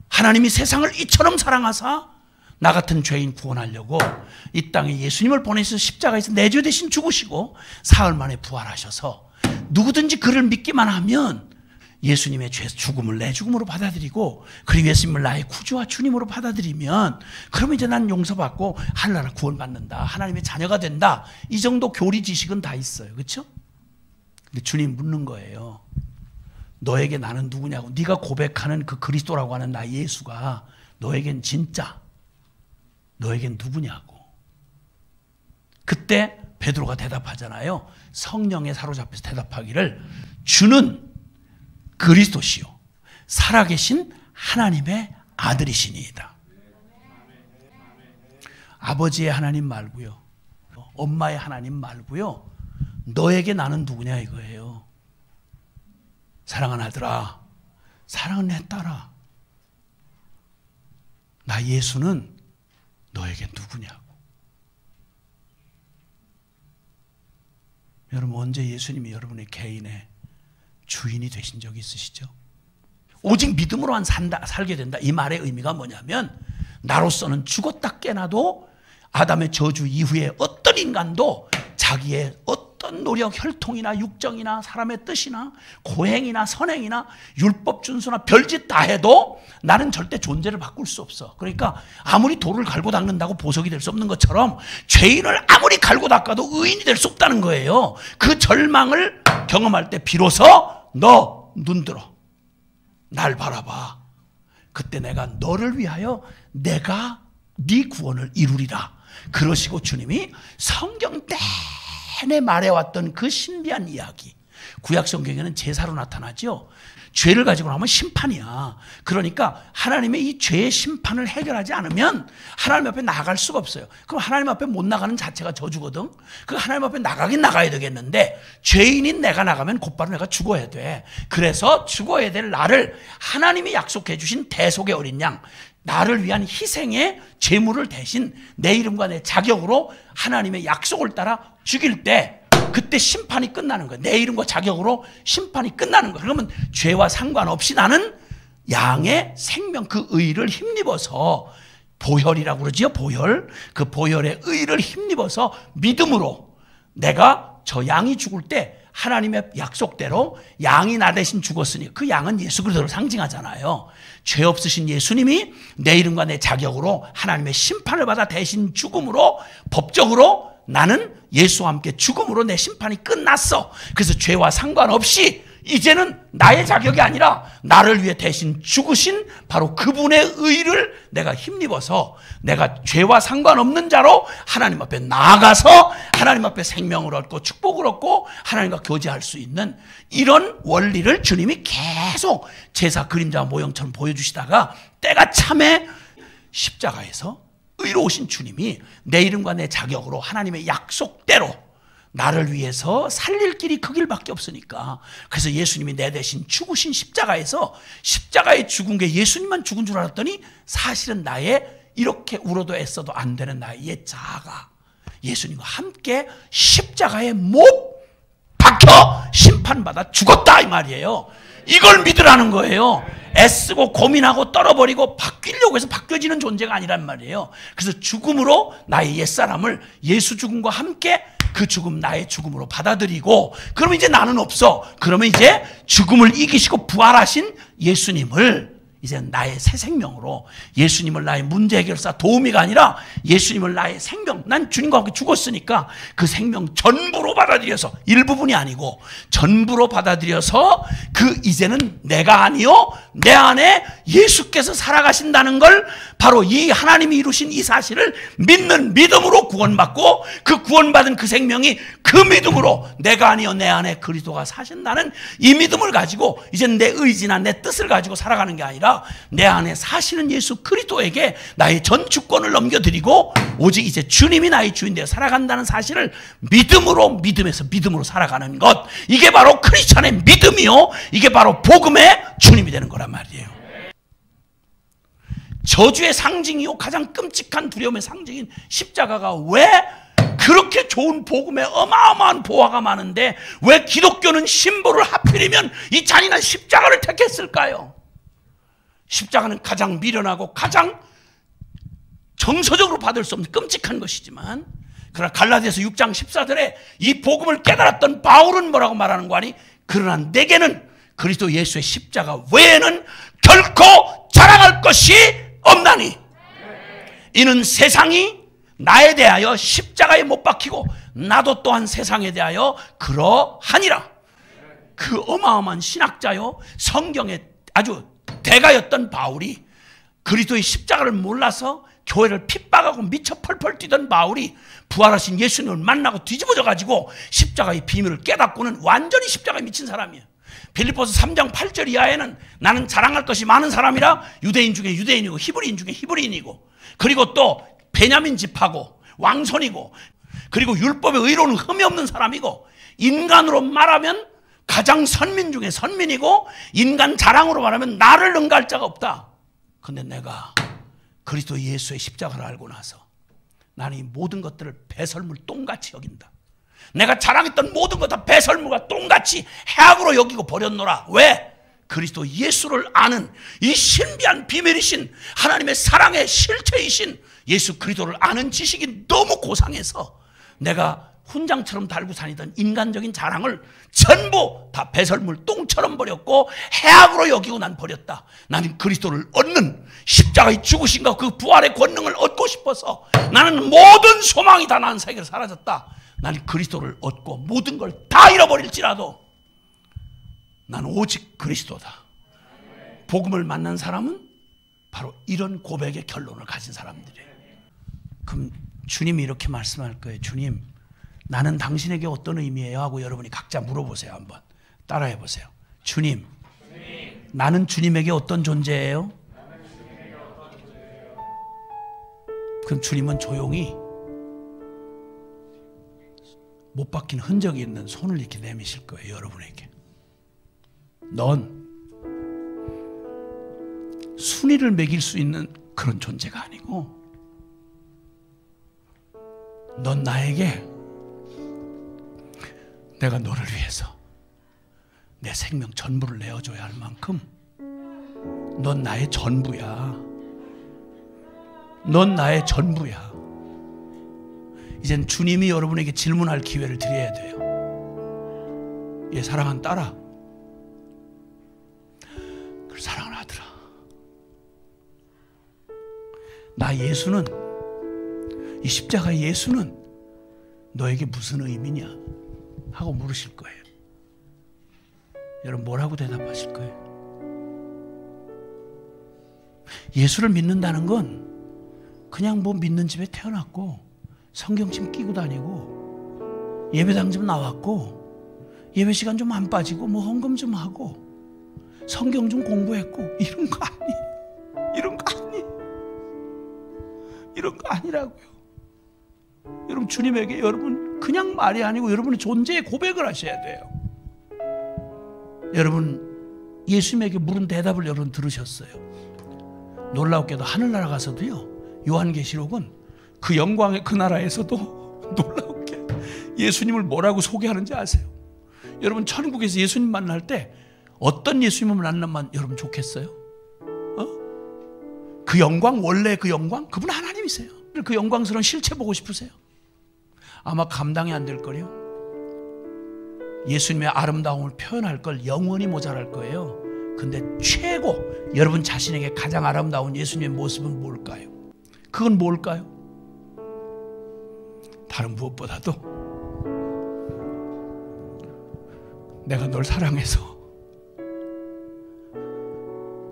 하나님이 세상을 이처럼 사랑하사 나 같은 죄인 구원하려고 이 땅에 예수님을 보내셔서 십자가에서 내 죄 대신 죽으시고 사흘 만에 부활하셔서, 누구든지 그를 믿기만 하면 예수님의 죄 죽음을 내 죽음으로 받아들이고, 그리고 예수님을 나의 구주와 주님으로 받아들이면, 그러면 이제 난 용서받고 하늘나라 구원받는다, 하나님의 자녀가 된다, 이 정도 교리 지식은 다 있어요. 그렇죠? 근데 주님 묻는 거예요. 너에게 나는 누구냐고. 네가 고백하는 그 그리스도라고 하는 나 예수가 너에겐 진짜, 너에겐 누구냐고. 그때 베드로가 대답하잖아요. 성령에 사로잡혀서 대답하기를, 주는 그리스도시요 살아계신 하나님의 아들이시니이다. 아버지의 하나님 말고요, 엄마의 하나님 말고요, 너에게 나는 누구냐 이거예요. 사랑하는 아들아, 사랑하는 내 딸아, 나 예수는 너에게 누구냐고. 여러분, 언제 예수님이 여러분의 개인의 주인이 되신 적이 있으시죠? 오직 믿음으로만 살게 된다, 이 말의 의미가 뭐냐면, 나로서는 죽었다 깨나도 아담의 저주 이후에 어떤 인간도 자기의 어떤 어떤 노력, 혈통이나 육정이나 사람의 뜻이나 고행이나 선행이나 율법 준수나 별짓 다 해도 나는 절대 존재를 바꿀 수 없어. 그러니까 아무리 돌을 갈고 닦는다고 보석이 될 수 없는 것처럼 죄인을 아무리 갈고 닦아도 의인이 될 수 없다는 거예요. 그 절망을 경험할 때 비로소 너 눈 들어. 날 바라봐. 그때 내가 너를 위하여 내가 네 구원을 이루리라. 그러시고 주님이 성경 내내 말해왔던 그 신비한 이야기, 구약 성경에는 제사로 나타나죠. 죄를 가지고 나면 심판이야. 그러니까 하나님의 이 죄의 심판을 해결하지 않으면 하나님 앞에 나갈 수가 없어요. 그럼 하나님 앞에 못 나가는 자체가 저주거든. 그 하나님 앞에 나가긴 나가야 되겠는데 죄인인 내가 나가면 곧바로 내가 죽어야 돼. 그래서 죽어야 될 나를 하나님이 약속해 주신 대속의 어린 양, 나를 위한 희생의 제물을 대신 내 이름과 내 자격으로 하나님의 약속을 따라 죽일 때 그때 심판이 끝나는 거예요. 내 이름과 자격으로 심판이 끝나는 거예요. 그러면 죄와 상관없이 나는 양의 생명, 그 의를 힘입어서, 보혈이라고 그러지요. 보혈. 그 보혈의 의를 힘입어서 믿음으로 내가 저 양이 죽을 때 하나님의 약속대로 양이 나 대신 죽었으니, 그 양은 예수 그리스도를 상징하잖아요. 죄 없으신 예수님이 내 이름과 내 자격으로 하나님의 심판을 받아 대신 죽음으로, 법적으로 나는 예수와 함께 죽음으로 내 심판이 끝났어. 그래서 죄와 상관없이 이제는 나의 자격이 아니라 나를 위해 대신 죽으신 바로 그분의 의를 내가 힘입어서 내가 죄와 상관없는 자로 하나님 앞에 나아가서 하나님 앞에 생명을 얻고 축복을 얻고 하나님과 교제할 수 있는 이런 원리를 주님이 계속 제사 그림자 모형처럼 보여주시다가 때가 참에 십자가에서 의로우신 주님이 내 이름과 내 자격으로 하나님의 약속대로 나를 위해서 살릴 길이 그 길밖에 없으니까, 그래서 예수님이 내 대신 죽으신 십자가에서, 십자가에 죽은 게 예수님만 죽은 줄 알았더니 사실은 나의 이렇게 울어도 애써도 안 되는 나의 옛 자아가 예수님과 함께 십자가에 못 박혀 심판받아 죽었다 이 말이에요. 이걸 믿으라는 거예요. 애쓰고 고민하고 떨어버리고 바뀌려고 해서 바뀌어지는 존재가 아니란 말이에요. 그래서 죽음으로 나의 옛사람을 예수 죽음과 함께 그 죽음 나의 죽음으로 받아들이고, 그러면 이제 나는 없어. 그러면 이제 죽음을 이기시고 부활하신 예수님을 이제 나의 새 생명으로, 예수님을 나의 문제 해결사 도우미가 아니라 예수님을 나의 생명, 난 주님과 함께 죽었으니까 그 생명 전부로 받아들여서, 일부분이 아니고 전부로 받아들여서 그 이제는 내가 아니요 내 안에 예수께서 살아가신다는 걸 바로 이 하나님이 이루신 이 사실을 믿는 믿음으로 구원받고, 그 구원받은 그 생명이 그 믿음으로 내가 아니요 내 안에 그리스도가 사신다는 이 믿음을 가지고 이제 내 의지나 내 뜻을 가지고 살아가는 게 아니라 내 안에 사시는 예수 그리스도에게 나의 전 주권을 넘겨드리고 오직 이제 주님이 나의 주인 되어 살아간다는 사실을 믿음으로, 믿음에서 믿음으로 살아가는 것, 이게 바로 크리스천의 믿음이요, 이게 바로 복음의 주님이 되는 거란 말이에요. 저주의 상징이요 가장 끔찍한 두려움의 상징인 십자가가 왜 그렇게 좋은 복음에 어마어마한 보화가 많은데 왜 기독교는 신보를 하필이면 이 잔인한 십자가를 택했을까요? 십자가는 가장 미련하고 가장 정서적으로 받을 수 없는 끔찍한 것이지만, 그러나 갈라디아서 6장 14절에 이 복음을 깨달았던 바울은 뭐라고 말하는 거 아니? 그러나 내게는 그리스도 예수의 십자가 외에는 결코 자랑할 것이 없나니 이는 세상이 나에 대하여 십자가에 못 박히고 나도 또한 세상에 대하여 그러하니라. 그 어마어마한 신학자요 성경의 아주 대가였던 바울이, 그리스도의 십자가를 몰라서 교회를 핍박하고 미쳐 펄펄 뛰던 바울이 부활하신 예수님을 만나고 뒤집어져 가지고 십자가의 비밀을 깨닫고는 완전히 십자가에 미친 사람이에요. 빌립보서 3장 8절 이하에는 나는 자랑할 것이 많은 사람이라 유대인 중에 유대인이고 히브리인 중에 히브리인이고, 그리고 또 베냐민 집하고 왕손이고, 그리고 율법의 의로는 흠이 없는 사람이고, 인간으로 말하면 가장 선민 중에 선민이고, 인간 자랑으로 말하면 나를 능가할 자가 없다. 근데 내가 그리스도 예수의 십자가를 알고 나서 나는 이 모든 것들을 배설물 똥같이 여긴다. 내가 자랑했던 모든 것 다 배설물과 똥같이 해악으로 여기고 버렸노라. 왜? 그리스도 예수를 아는 이 신비한 비밀이신 하나님의 사랑의 실체이신 예수 그리스도를 아는 지식이 너무 고상해서 내가 훈장처럼 달고 다니던 인간적인 자랑을 전부 다 배설물 똥처럼 버렸고 해악으로 여기고 난 버렸다. 나는 그리스도를 얻는 십자가의 죽으심과 그 부활의 권능을 얻고 싶어서 나는 모든 소망이 다 난 세계로 사라졌다. 나는 그리스도를 얻고 모든 걸 다 잃어버릴지라도 나는 오직 그리스도다. 복음을 만난 사람은 바로 이런 고백의 결론을 가진 사람들이에요. 그럼 주님이 이렇게 말씀할 거예요. 주님, 나는 당신에게 어떤 의미예요? 하고 여러분이 각자 물어보세요. 한번 따라해 보세요. 주님, 나는 주님에게 어떤 존재예요? 그럼 주님은 조용히 못 박힌 흔적이 있는 손을 이렇게 내미실 거예요. 여러분에게. 넌 순위를 매길 수 있는 그런 존재가 아니고 넌 나에게 내가 너를 위해서 내 생명 전부를 내어줘야 할 만큼 넌 나의 전부야. 넌 나의 전부야. 이젠 주님이 여러분에게 질문할 기회를 드려야 돼요. 얘 사랑한 딸아, 그걸 사랑을 하더라. 나 예수는, 이 십자가의 예수는 너에게 무슨 의미냐 하고 물으실 거예요. 여러분 뭐라고 대답하실 거예요? 예수를 믿는다는 건 그냥 뭐 믿는 집에 태어났고 성경책 끼고 다니고 예배당 좀 나왔고 예배 시간 좀 안 빠지고 뭐 헌금 좀 하고 성경 좀 공부했고 이런 거 아니에요. 이런 거 아니에요. 이런 거 아니라고요. 여러분 주님에게 여러분 그냥 말이 아니고 여러분의 존재의 고백을 하셔야 돼요. 여러분 예수님에게 물은 대답을 여러분 들으셨어요. 놀랍게도 하늘나라 가서도요, 요한계시록은 그 영광의 그 나라에서도 놀랍게 예수님을 뭐라고 소개하는지 아세요? 여러분 천국에서 예수님 만날 때 어떤 예수님을 만나면 여러분 좋겠어요? 그 영광, 원래 그 영광? 그분 하나님이세요. 그 영광스러운 실체 보고 싶으세요? 아마 감당이 안 될 거예요. 예수님의 아름다움을 표현할 걸 영원히 모자랄 거예요. 근데 최고 여러분 자신에게 가장 아름다운 예수님의 모습은 뭘까요? 그건 뭘까요? 다른 무엇보다도 내가 널 사랑해서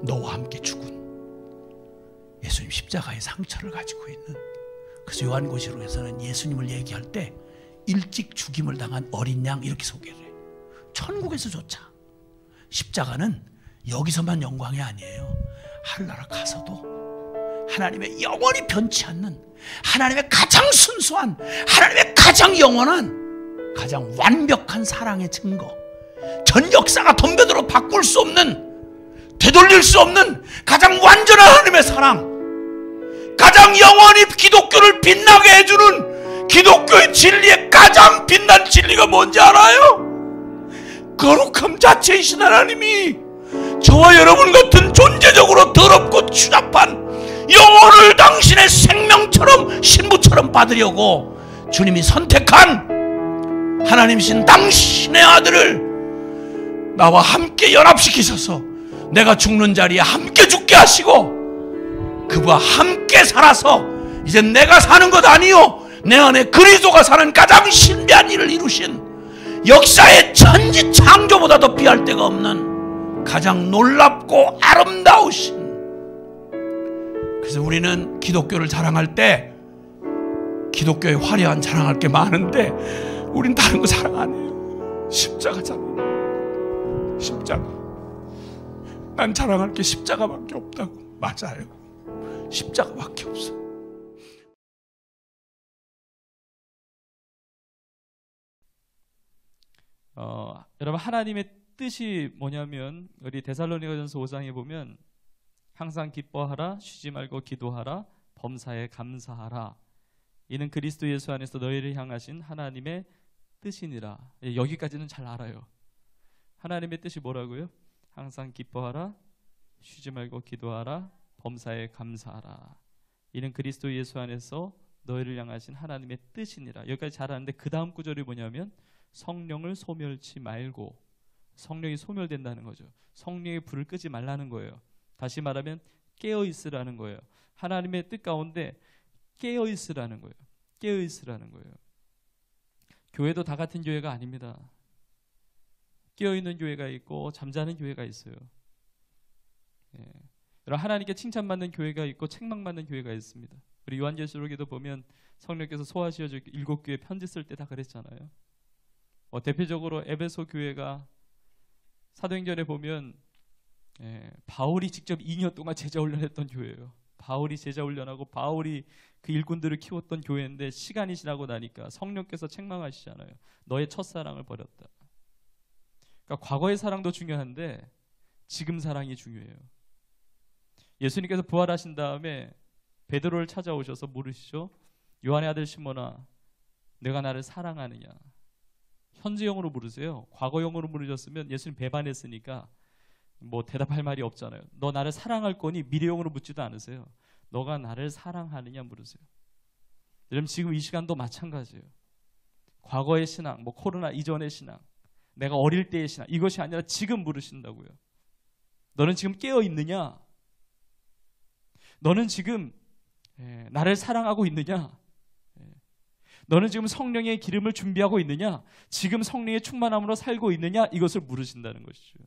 너와 함께 죽은 예수님 십자가의 상처를 가지고 있는, 그래서 요한고시록에서는 예수님을 얘기할 때 일찍 죽임을 당한 어린 양 이렇게 소개를 해요. 천국에서조차 십자가는 여기서만 영광이 아니에요. 하늘나라 가서도 하나님의 영원히 변치 않는, 하나님의 가장 순수한, 하나님의 가장 영원한, 가장 완벽한 사랑의 증거, 전 역사가 덤벼들어 바꿀 수 없는, 되돌릴 수 없는 가장 완전한 하나님의 사랑, 가장 영원히 기독교를 빛나게 해주는 기독교의 진리의 가장 빛난 진리가 뭔지 알아요? 거룩함 자체이신 하나님이 저와 여러분 같은 존재적으로 더럽고 추잡한 영혼을 당신의 생명처럼 신부처럼 받으려고 주님이 선택한 하나님이신 당신의 아들을 나와 함께 연합시키셔서 내가 죽는 자리에 함께 죽게 하시고 그와 함께 살아서 이제 내가 사는 것 아니요 내 안에 그리스도가 사는 가장 신비한 일을 이루신, 역사의 천지 창조보다도 비할 데가 없는 가장 놀랍고 아름다우신, 그래서 우리는 기독교를 자랑할 때 기독교의 화려한 자랑할 게 많은데 우린 다른 거 자랑 안 해요. 십자가잖아. 십자가. 난 자랑할 게 십자가밖에 없다고. 맞아요. 십자가밖에 없어. 여러분 하나님의 뜻이 뭐냐면 우리 데살로니가전서 5장에 보면 항상 기뻐하라, 쉬지 말고 기도하라, 범사에 감사하라. 이는 그리스도 예수 안에서 너희를 향하신 하나님의 뜻이니라. 여기까지는 잘 알아요. 하나님의 뜻이 뭐라고요? 항상 기뻐하라, 쉬지 말고 기도하라, 범사에 감사하라. 이는 그리스도 예수 안에서 너희를 향하신 하나님의 뜻이니라. 여기까지 잘 아는데 그 다음 구절이 뭐냐면 성령을 소멸치 말고, 성령이 소멸된다는 거죠. 성령의 불을 끄지 말라는 거예요. 다시 말하면 깨어 있으라는 거예요. 하나님의 뜻 가운데 깨어 있으라는 거예요. 깨어 있으라는 거예요. 교회도 다 같은 교회가 아닙니다. 깨어 있는 교회가 있고 잠자는 교회가 있어요. 예. 여러분, 하나님께 칭찬받는 교회가 있고 책망받는 교회가 있습니다. 우리 요한계시록에도 보면 성령께서 소아시아 7교회 편지 쓸 때 다 그랬잖아요. 대표적으로 에베소 교회가 사도행전에 보면 바울이 직접 2년 동안 제자 훈련했던 교회예요. 바울이 제자 훈련하고 바울이 그 일꾼들을 키웠던 교회인데 시간이 지나고 나니까 성령께서 책망하시잖아요. 너의 첫사랑을 버렸다. 그러니까 과거의 사랑도 중요한데 지금 사랑이 중요해요. 예수님께서 부활하신 다음에 베드로를 찾아오셔서 물으시죠. 요한의 아들 시몬아, 내가 나를 사랑하느냐? 현재형으로 물으세요. 과거형으로 물으셨으면 예수님 배반했으니까 뭐 대답할 말이 없잖아요. 너 나를 사랑할 거니? 미래형으로 묻지도 않으세요. 너가 나를 사랑하느냐 물으세요. 여러분, 지금 이 시간도 마찬가지예요. 과거의 신앙, 뭐 코로나 이전의 신앙, 내가 어릴 때의 신앙, 이것이 아니라 지금 물으신다고요. 너는 지금 깨어 있느냐? 너는 지금 나를 사랑하고 있느냐? 너는 지금 성령의 기름을 준비하고 있느냐? 지금 성령의 충만함으로 살고 있느냐? 이것을 물으신다는 것이죠.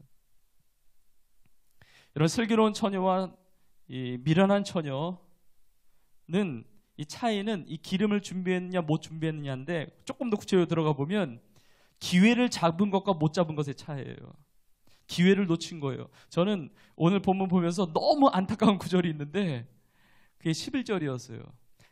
여러분, 슬기로운 처녀와 이 미련한 처녀는 이 차이는 이 기름을 준비했느냐 못 준비했느냐인데, 조금 더 구체적으로 들어가 보면 기회를 잡은 것과 못 잡은 것의 차이예요. 기회를 놓친 거예요. 저는 오늘 본문 보면서 너무 안타까운 구절이 있는데 그게 11절이었어요.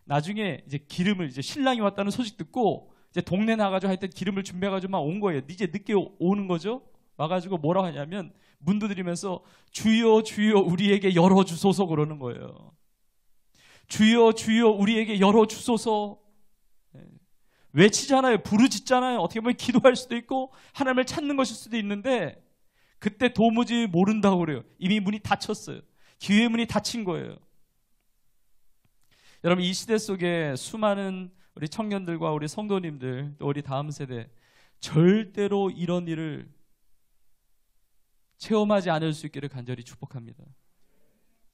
나중에 이제 기름을, 이제 신랑이 왔다는 소식 듣고 이제 동네 나가지고 하여튼 기름을 준비해가지고 막 온 거예요. 이제 늦게 오는 거죠. 와가지고 뭐라고 하냐면 문 두드리면서 주여 주여 우리에게 열어주소서 그러는 거예요. 주여 주여 우리에게 열어주소서. 외치잖아요. 부르짖잖아요. 어떻게 보면 기도할 수도 있고 하나님을 찾는 것일 수도 있는데 그때 도무지 모른다고 그래요. 이미 문이 닫혔어요. 기회의 문이 닫힌 거예요. 여러분, 이 시대 속에 수많은 우리 청년들과 우리 성도님들, 또 우리 다음 세대 절대로 이런 일을 체험하지 않을 수 있기를 간절히 축복합니다.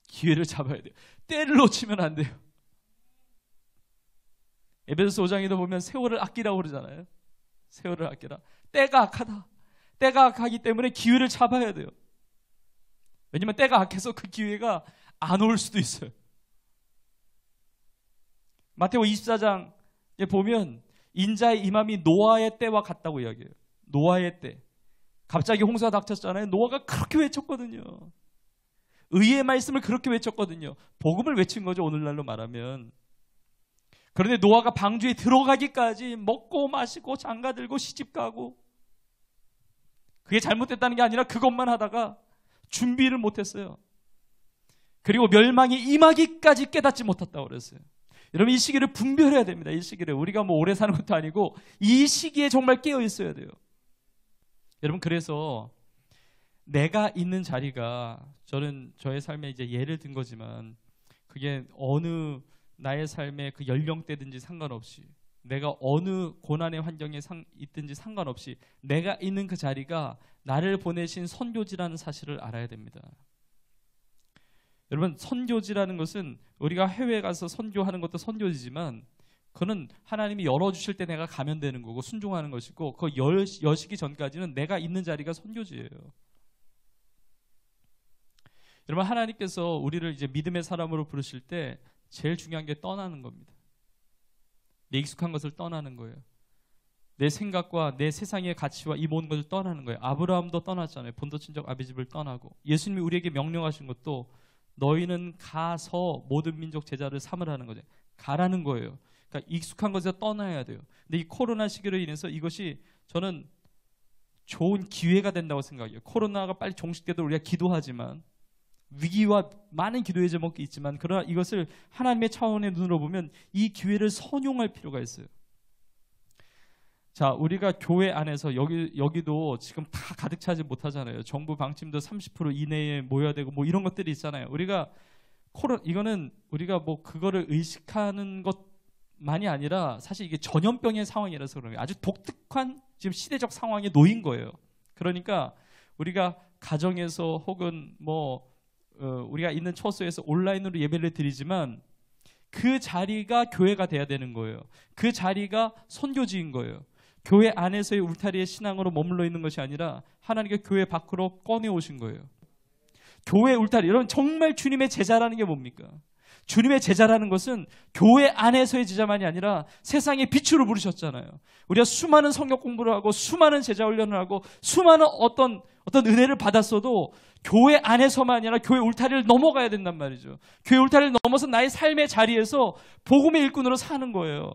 기회를 잡아야 돼요. 때를 놓치면 안 돼요. 에베소서 5장에도 보면 세월을 아끼라고 그러잖아요. 세월을 아끼라. 때가 악하다. 때가 악하기 때문에 기회를 잡아야 돼요. 왜냐면 때가 악해서 그 기회가 안 올 수도 있어요. 마태복음 24장에 보면 인자의 임함이 노아의 때와 같다고 이야기해요. 노아의 때. 갑자기 홍수가 닥쳤잖아요. 노아가 그렇게 외쳤거든요. 의의 말씀을 그렇게 외쳤거든요. 복음을 외친 거죠, 오늘날로 말하면. 그런데 노아가 방주에 들어가기까지 먹고 마시고 장가들고 시집가고, 그게 잘못됐다는 게 아니라 그것만 하다가 준비를 못했어요. 그리고 멸망이 임하기까지 깨닫지 못했다고 그랬어요. 여러분, 이 시기를 분별해야 됩니다. 이 시기를. 우리가 뭐 오래 사는 것도 아니고 이 시기에 정말 깨어 있어야 돼요. 여러분, 그래서 내가 있는 자리가, 저는 저의 삶에 이제 예를 든 거지만 그게 어느 나의 삶의 그 연령대든지 상관없이, 내가 어느 고난의 환경에 있든지 상관없이 내가 있는 그 자리가 나를 보내신 선교지라는 사실을 알아야 됩니다. 여러분, 선교지라는 것은 우리가 해외에 가서 선교하는 것도 선교지지만 그는 하나님이 열어주실 때 내가 가면 되는 거고 순종하는 것이고, 그 여시기 전까지는 내가 있는 자리가 선교지예요. 여러분, 하나님께서 우리를 이제 믿음의 사람으로 부르실 때 제일 중요한 게 떠나는 겁니다. 내 익숙한 것을 떠나는 거예요. 내 생각과 내 세상의 가치와 이 모든 것을 떠나는 거예요. 아브라함도 떠났잖아요. 본토 친척 아비 집을 떠나고. 예수님이 우리에게 명령하신 것도 너희는 가서 모든 민족 제자를 삼으라는 거죠. 가라는 거예요. 그러니까 익숙한 것에서 떠나야 돼요. 근데 이 코로나 시기로 인해서 이것이 저는 좋은 기회가 된다고 생각해요. 코로나가 빨리 종식되도록 우리가 기도하지만, 위기와 많은 기도의 제목이 있지만, 그러나 이것을 하나님의 차원의 눈으로 보면 이 기회를 선용할 필요가 있어요. 자, 우리가 교회 안에서 여기도 지금 다 가득 차지 못하잖아요. 정부 방침도 30% 이내에 모여야 되고 뭐 이런 것들이 있잖아요. 이거는 우리가 뭐 그거를 의식하는 것 만이 아니라 사실 이게 전염병의 상황이라서 그런 거예요. 아주 독특한 지금 시대적 상황에 놓인 거예요. 그러니까 우리가 가정에서 혹은 우리가 있는 처소에서 온라인으로 예배를 드리지만 그 자리가 교회가 돼야 되는 거예요. 그 자리가 선교지인 거예요. 교회 안에서의 울타리의 신앙으로 머물러 있는 것이 아니라 하나님께 교회 밖으로 꺼내오신 거예요. 교회 울타리. 여러분 정말 주님의 제자라는 게 뭡니까? 주님의 제자라는 것은 교회 안에서의 제자만이 아니라 세상의 빛으로 부르셨잖아요. 우리가 수많은 성경 공부를 하고 수많은 제자 훈련을 하고 수많은 어떤 은혜를 받았어도 교회 안에서만 아니라 교회 울타리를 넘어가야 된단 말이죠. 교회 울타리를 넘어서 나의 삶의 자리에서 복음의 일꾼으로 사는 거예요.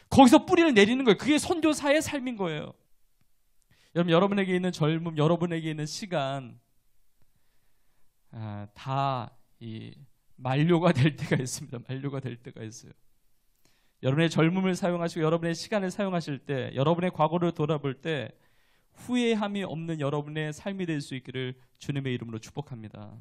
거기서 뿌리를 내리는 거예요. 그게 선교사의 삶인 거예요. 여러분, 여러분에게 있는 젊음, 여러분에게 있는 시간 다 만료가 될 때가 있습니다. 만료가 될 때가 있어요. 여러분의 젊음을 사용하시고 여러분의 시간을 사용하실 때, 여러분의 과거를 돌아볼 때 후회함이 없는 여러분의 삶이 될 수 있기를 주님의 이름으로 축복합니다.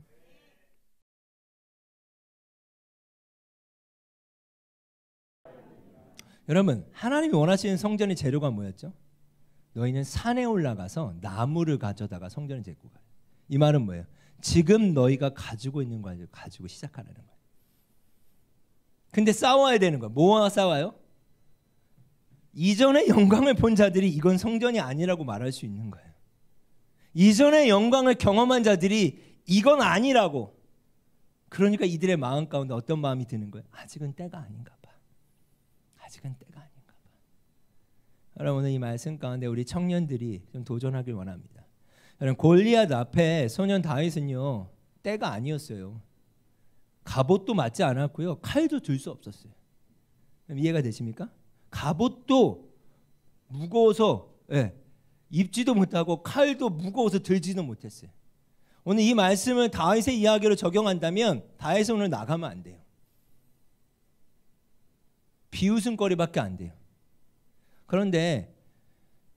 여러분, 하나님이 원하시는 성전의 재료가 뭐였죠? 너희는 산에 올라가서 나무를 가져다가 성전을 짓고 가요. 이 말은 뭐예요? 지금 너희가 가지고 있는 걸 가지고 시작하라는 거예요. 근데 싸워야 되는 거예요. 뭐와 싸워요? 이전의 영광을 본 자들이 이건 성전이 아니라고 말할 수 있는 거예요. 이전의 영광을 경험한 자들이 이건 아니라고. 그러니까 이들의 마음 가운데 어떤 마음이 드는 거예요? 아직은 때가 아닌가 봐. 아직은 때가 아닌가 봐. 여러분, 오늘 이 말씀 가운데 우리 청년들이 좀 도전하길 원합니다. 여러분, 골리앗 앞에 소년 다윗은요, 때가 아니었어요. 갑옷도 맞지 않았고요, 칼도 들 수 없었어요. 이해가 되십니까? 갑옷도 무거워서 입지도 못하고 칼도 무거워서 들지도 못했어요. 오늘 이 말씀을 다윗의 이야기로 적용한다면 다윗은 오늘 나가면 안 돼요. 비웃음거리밖에 안 돼요. 그런데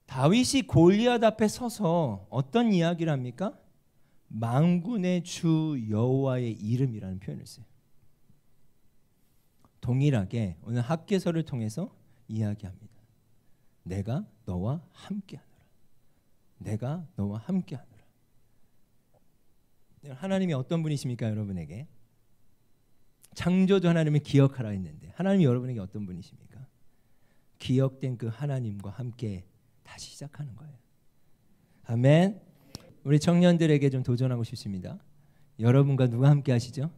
다윗이 골리앗 앞에 서서 어떤 이야기를 합니까? 만군의 주 여호와의 이름이라는 표현을 써요. 동일하게 오늘 학개서를 통해서 이야기합니다. 내가 너와 함께하노라. 내가 너와 함께하노라. 하나님이 어떤 분이십니까? 여러분에게 창조주 하나님을 기억하라 했는데 하나님이 여러분에게 어떤 분이십니까? 기억된 그 하나님과 함께 다시 시작하는 거예요. 아멘. 우리 청년들에게 좀 도전하고 싶습니다. 여러분과 누가 함께 하시죠?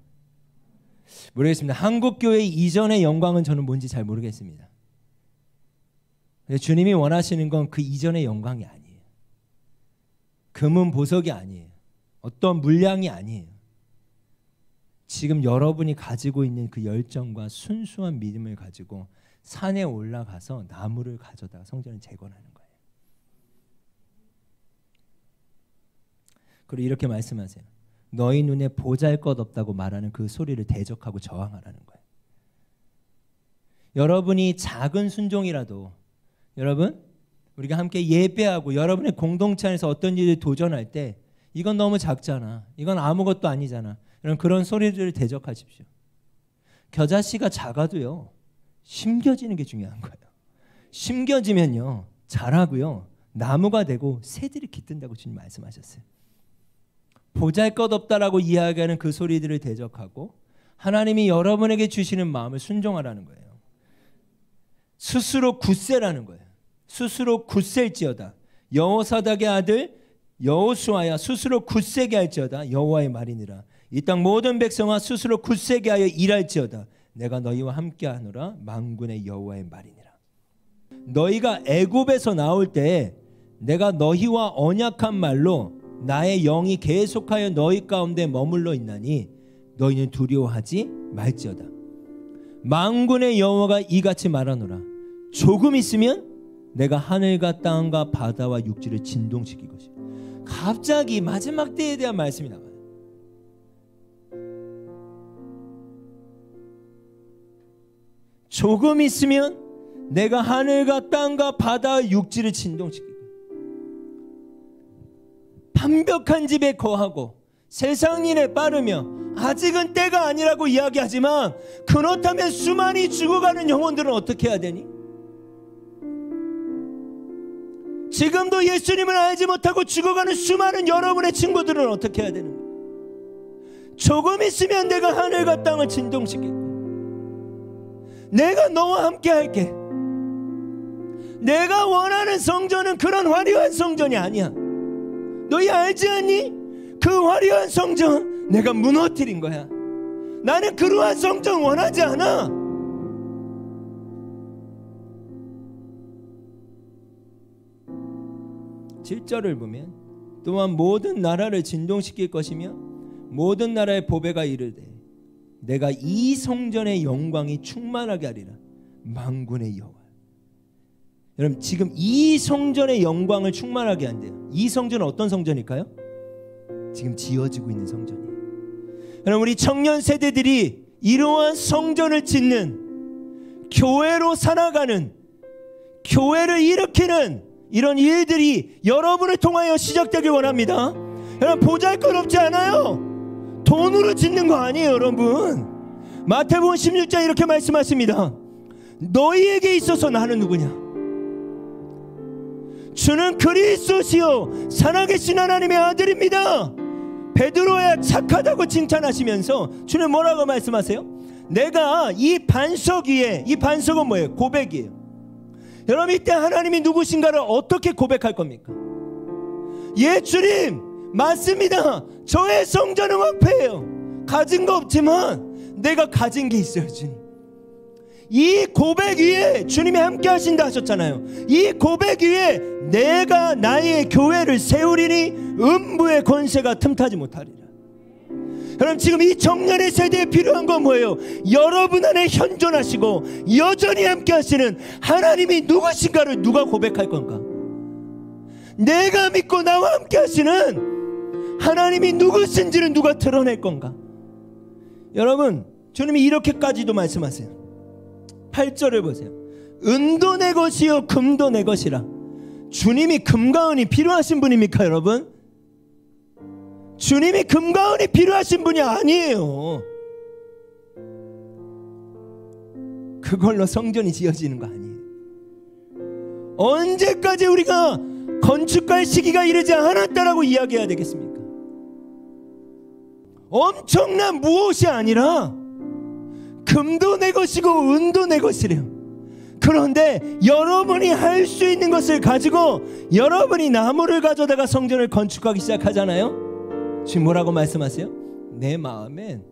모르겠습니다. 한국교회 이전의 영광은 저는 뭔지 잘 모르겠습니다. 주님이 원하시는 건 그 이전의 영광이 아니에요. 금은 보석이 아니에요. 어떤 물량이 아니에요. 지금 여러분이 가지고 있는 그 열정과 순수한 믿음을 가지고 산에 올라가서 나무를 가져다가 성전을 재건하는 거예요. 그리고 이렇게 말씀하세요. 너희 눈에 보잘것없다고 말하는 그 소리를 대적하고 저항하라는 거예요. 여러분이 작은 순종이라도, 여러분 우리가 함께 예배하고 여러분의 공동체 안에서 어떤 일을 도전할 때 이건 너무 작잖아, 이건 아무것도 아니잖아, 이런 그런 소리들을 대적하십시오. 겨자씨가 작아도요, 심겨지는 게 중요한 거예요. 심겨지면요 자라고요, 나무가 되고 새들이 깃든다고 주님 말씀하셨어요. 보잘것없다라고 이야기하는 그 소리들을 대적하고 하나님이 여러분에게 주시는 마음을 순종하라는 거예요. 스스로 굳세라는 거예요. 스스로 굳셀지어다. 여호사닥의 아들 여호수아야, 스스로 굳세게 할지어다. 여호와의 말이니라. 이 땅 모든 백성아, 스스로 굳세게 하여 일할지어다. 내가 너희와 함께하노라. 만군의 여호와의 말이니라. 너희가 애굽에서 나올 때 내가 너희와 언약한 말로 나의 영이 계속하여 너희 가운데 머물러 있나니 너희는 두려워하지 말지어다. 만군의 여호와가 이같이 말하노라. 조금 있으면 내가 하늘과 땅과 바다와 육지를 진동시킬 것이다. 갑자기 마지막 때에 대한 말씀이 나와요. 조금 있으면 내가 하늘과 땅과 바다와 육지를 진동시키고 완벽한 집에 거하고 세상 일에 빠르며 아직은 때가 아니라고 이야기하지만 그렇다면 수많이 죽어가는 영혼들은 어떻게 해야 되니? 지금도 예수님을 알지 못하고 죽어가는 수많은 여러분의 친구들은 어떻게 해야 되는 거예요? 조금 있으면 내가 하늘과 땅을 진동시킬 거야. 내가 너와 함께 할게. 내가 원하는 성전은 그런 화려한 성전이 아니야. 너희 알지 않니? 그 화려한 성전 내가 무너뜨린 거야. 나는 그러한 성전 원하지 않아. (7절을) 보면 또한 모든 나라를 진동시킬 것이며 모든 나라의 보배가 이르되 내가 이 성전의 영광이 충만하게 하리라. 만군의 여호와. 여러분 지금 이 성전의 영광을 충만하게 한대요. 이 성전은 어떤 성전일까요? 지금 지어지고 있는 성전이에요. 여러분 우리 청년 세대들이 이러한 성전을 짓는, 교회로 살아가는, 교회를 일으키는 이런 일들이 여러분을 통하여 시작되길 원합니다. 여러분 보잘것없지 않아요. 돈으로 짓는 거 아니에요. 여러분 마태복음 16장 이렇게 말씀하십니다. 너희에게 있어서 나는 누구냐? 주는 그리스도시요 살아계신 하나님의 아들입니다. 베드로야 착하다고 칭찬하시면서 주는 뭐라고 말씀하세요? 내가 이 반석 위에, 이 반석은 뭐예요? 고백이에요. 여러분 이때 하나님이 누구신가를 어떻게 고백할 겁니까? 예 주님 맞습니다. 저의 성전은 황폐해요. 가진 거 없지만 내가 가진 게 있어요. 주님 이 고백 위에 주님이 함께 하신다 하셨잖아요. 이 고백 위에 내가 나의 교회를 세우리니 음부의 권세가 틈타지 못하리라. 여러분 지금 이 청년의 세대에 필요한 건 뭐예요? 여러분 안에 현존하시고 여전히 함께 하시는 하나님이 누구신가를 누가 고백할 건가? 내가 믿고 나와 함께 하시는 하나님이 누구신지를 누가 드러낼 건가? 여러분 주님이 이렇게까지도 말씀하세요. 8절을 보세요. 은도 내 것이요 금도 내 것이라. 주님이 금과 은이 필요하신 분입니까 여러분? 주님이 금과 은이 필요하신 분이 아니에요. 그걸로 성전이 지어지는 거 아니에요. 언제까지 우리가 건축할 시기가 이르지 않았다라고 이야기해야 되겠습니까? 엄청난 무엇이 아니라 금도 내 것이고 은도 내 것이래요. 그런데 여러분이 할 수 있는 것을 가지고 여러분이 나무를 가져다가 성전을 건축하기 시작하잖아요. 지금 뭐라고 말씀하세요? 내 마음엔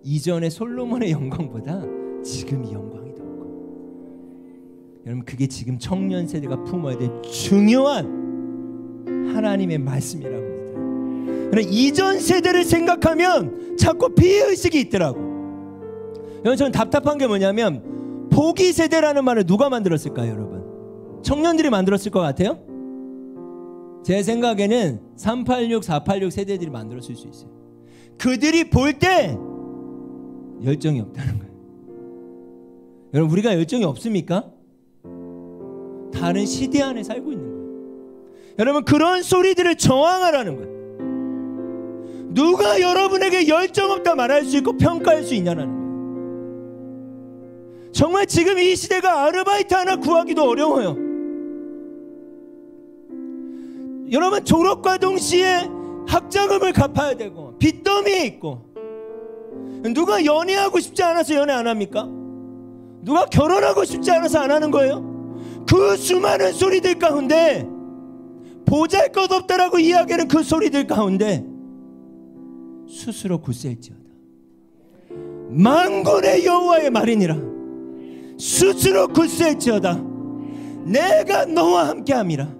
이전의 솔로몬의 영광보다 지금 이 영광이 더 크고. 여러분 그게 지금 청년 세대가 품어야 될 중요한 하나님의 말씀이라고 합니다. 그러나 이전 세대를 생각하면 자꾸 피해의식이 있더라고. 여러분 저는 답답한 게 뭐냐면 포기 세대라는 말을 누가 만들었을까요 여러분? 청년들이 만들었을 것 같아요? 제 생각에는 386, 486 세대들이 만들었을 수 있어요. 그들이 볼 때 열정이 없다는 거예요. 여러분 우리가 열정이 없습니까? 다른 시대 안에 살고 있는 거예요. 여러분 그런 소리들을 저항하라는 거예요. 누가 여러분에게 열정 없다 말할 수 있고 평가할 수 있냐는 거예요. 정말 지금 이 시대가 아르바이트 하나 구하기도 어려워요. 여러분 졸업과 동시에 학자금을 갚아야 되고 빚더미에 있고, 누가 연애하고 싶지 않아서 연애 안 합니까? 누가 결혼하고 싶지 않아서 안 하는 거예요? 그 수많은 소리들 가운데 보잘것없다라고 이야기하는 그 소리들 가운데 스스로 굳셀지어다. 만군의 여호와의 말이니라. 스스로 굳셀지어다. 내가 너와 함께함이라.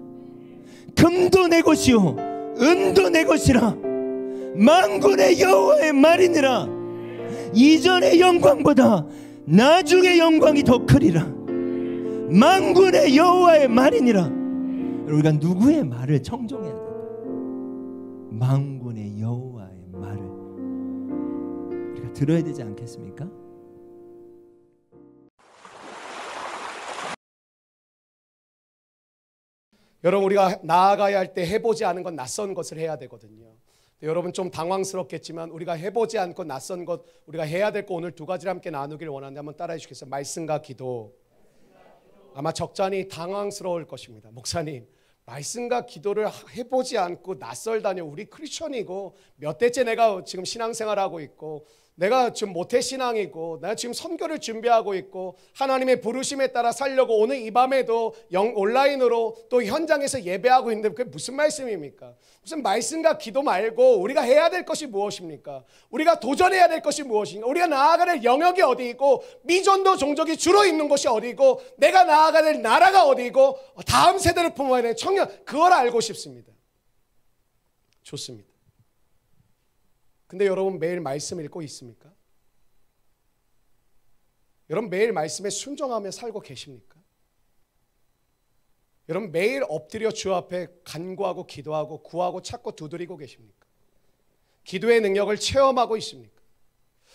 금도 내 것이요 은도 내 것이라. 만군의 여호와의 말이니라. 이전의 영광보다 나중의 영광이 더 크리라. 만군의 여호와의 말이니라. 우리가 누구의 말을 청종해야 될까? 만군의 여호와의 말을 우리가 들어야 되지 않겠습니까? 여러분 우리가 나아가야 할 때 해보지 않은 건 낯선 것을 해야 되거든요. 여러분 좀 당황스럽겠지만 우리가 해보지 않고 낯선 것, 우리가 해야 될 거 오늘 두 가지를 함께 나누기를 원하는데 한번 따라해 주시겠어요? 말씀과 기도. 아마 적잖이 당황스러울 것입니다. 목사님, 말씀과 기도를 해보지 않고 낯설다뇨. 우리 크리스천이고 몇 대째 내가 지금 신앙생활하고 있고 내가 지금 모태신앙이고 내가 지금 선교를 준비하고 있고 하나님의 부르심에 따라 살려고 오늘 이 밤에도 온라인으로 또 현장에서 예배하고 있는데 그게 무슨 말씀입니까? 무슨 말씀과 기도 말고 우리가 해야 될 것이 무엇입니까? 우리가 도전해야 될 것이 무엇인가? 우리가 나아가야 될 영역이 어디 있고 미전도 종족이 주로 있는 곳이 어디 있고 내가 나아가야 될 나라가 어디 있고 다음 세대를 품어야 될 청년, 그걸 알고 싶습니다. 좋습니다. 근데 여러분 매일 말씀 읽고 있습니까? 여러분 매일 말씀에 순종하며 살고 계십니까? 여러분 매일 엎드려 주 앞에 간구하고 기도하고 구하고 찾고 두드리고 계십니까? 기도의 능력을 체험하고 있습니까?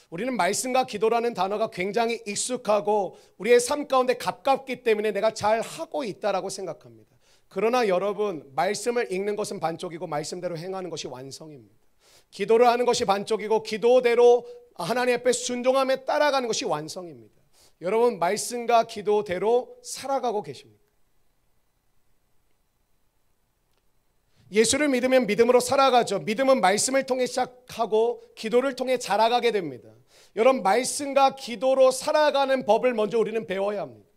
우리는 말씀과 기도라는 단어가 굉장히 익숙하고 우리의 삶 가운데 가깝기 때문에 내가 잘 하고 있다라고 생각합니다. 그러나 여러분, 말씀을 읽는 것은 반쪽이고 말씀대로 행하는 것이 완성입니다. 기도를 하는 것이 반쪽이고 기도대로 하나님 앞에 순종하며 따라가는 것이 완성입니다. 여러분 말씀과 기도대로 살아가고 계십니까? 예수를 믿으면 믿음으로 살아가죠. 믿음은 말씀을 통해 시작하고 기도를 통해 자라가게 됩니다. 여러분 말씀과 기도로 살아가는 법을 먼저 우리는 배워야 합니다.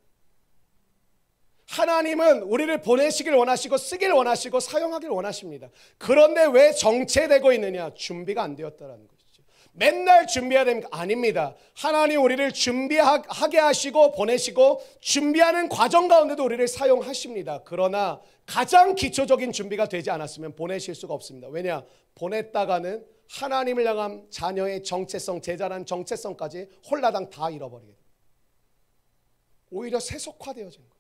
하나님은 우리를 보내시길 원하시고 쓰길 원하시고 사용하길 원하십니다. 그런데 왜 정체되고 있느냐? 준비가 안 되었다는 것이죠. 맨날 준비해야 됩니까? 아닙니다. 하나님 우리를 준비하게 하시고 보내시고 준비하는 과정 가운데도 우리를 사용하십니다. 그러나 가장 기초적인 준비가 되지 않았으면 보내실 수가 없습니다. 왜냐? 보냈다가는 하나님을 향한 자녀의 정체성, 제자라는 정체성까지 홀라당 다 잃어버리게 됩니다. 오히려 세속화되어진 거예요.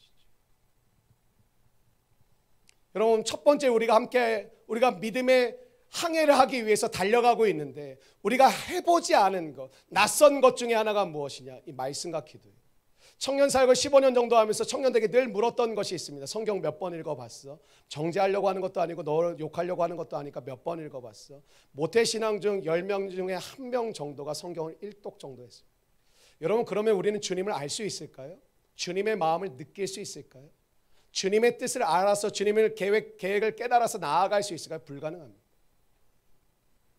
여러분 첫 번째 우리가 믿음의 항해를 하기 위해서 달려가고 있는데 우리가 해보지 않은 것, 낯선 것 중에 하나가 무엇이냐? 이 말씀과 기도예요. 청년 사역을 15년 정도 하면서 청년들에게 늘 물었던 것이 있습니다. 성경 몇 번 읽어봤어? 정죄하려고 하는 것도 아니고 너를 욕하려고 하는 것도 아니까 몇 번 읽어봤어? 모태신앙 중 10명 중에 1명 정도가 성경을 1독 정도 했습니다. 여러분 그러면 우리는 주님을 알 수 있을까요? 주님의 마음을 느낄 수 있을까요? 주님의 뜻을 알아서 주님의 계획을 깨달아서 나아갈 수 있을까요? 불가능합니다.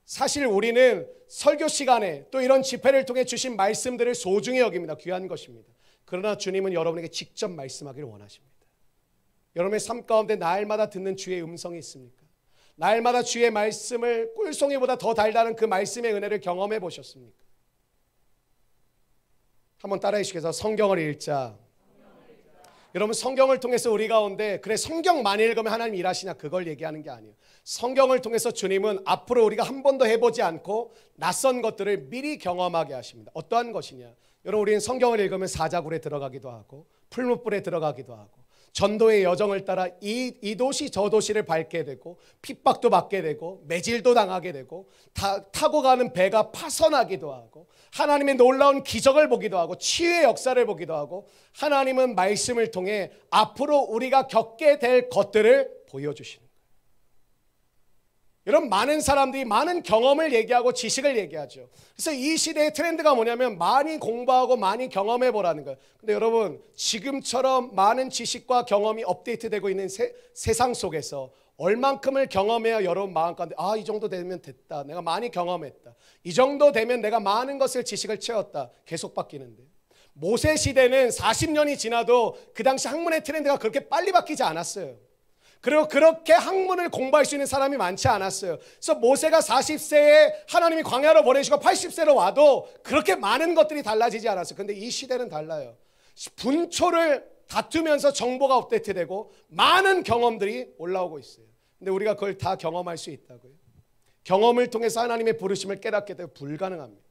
사실 우리는 설교 시간에 또 이런 집회를 통해 주신 말씀들을 소중히 여깁니다. 귀한 것입니다. 그러나 주님은 여러분에게 직접 말씀하기를 원하십니다. 여러분의 삶 가운데 날마다 듣는 주의 음성이 있습니까? 날마다 주의 말씀을 꿀송이보다 더 달달한 그 말씀의 은혜를 경험해 보셨습니까? 한번 따라해 주시겠어요? 성경을 읽자. 여러분 성경을 통해서 우리 가운데 그래 성경만 읽으면 하나님 일하시냐 그걸 얘기하는 게 아니에요. 성경을 통해서 주님은 앞으로 우리가 한 번도 해보지 않고 낯선 것들을 미리 경험하게 하십니다. 어떠한 것이냐? 여러분 우리는 성경을 읽으면 사자굴에 들어가기도 하고 풀무불에 들어가기도 하고 전도의 여정을 따라 이 도시 저 도시를 밟게 되고 핍박도 받게 되고 매질도 당하게 되고 타고 가는 배가 파선하기도 하고 하나님의 놀라운 기적을 보기도 하고 치유의 역사를 보기도 하고 하나님은 말씀을 통해 앞으로 우리가 겪게 될 것들을 보여주시는 거예요. 여러분 많은 사람들이 많은 경험을 얘기하고 지식을 얘기하죠. 그래서 이 시대의 트렌드가 뭐냐면 많이 공부하고 많이 경험해 보라는 거예요. 근데 여러분 지금처럼 많은 지식과 경험이 업데이트되고 있는 세상 속에서 얼만큼을 경험해야 여러분 마음 가운데 이 정도 되면 됐다. 내가 많이 경험했다. 이 정도 되면 내가 많은 것을 지식을 채웠다. 계속 바뀌는데 모세 시대는 40년이 지나도 그 당시 학문의 트렌드가 그렇게 빨리 바뀌지 않았어요. 그리고 그렇게 학문을 공부할 수 있는 사람이 많지 않았어요. 그래서 모세가 40세에 하나님이 광야로 보내시고 80세로 와도 그렇게 많은 것들이 달라지지 않았어요. 그런데 이 시대는 달라요. 분초를 다투면서 정보가 업데이트되고 많은 경험들이 올라오고 있어요. 근데 우리가 그걸 다 경험할 수 있다고요? 경험을 통해서 하나님의 부르심을 깨닫게 되면 불가능합니다.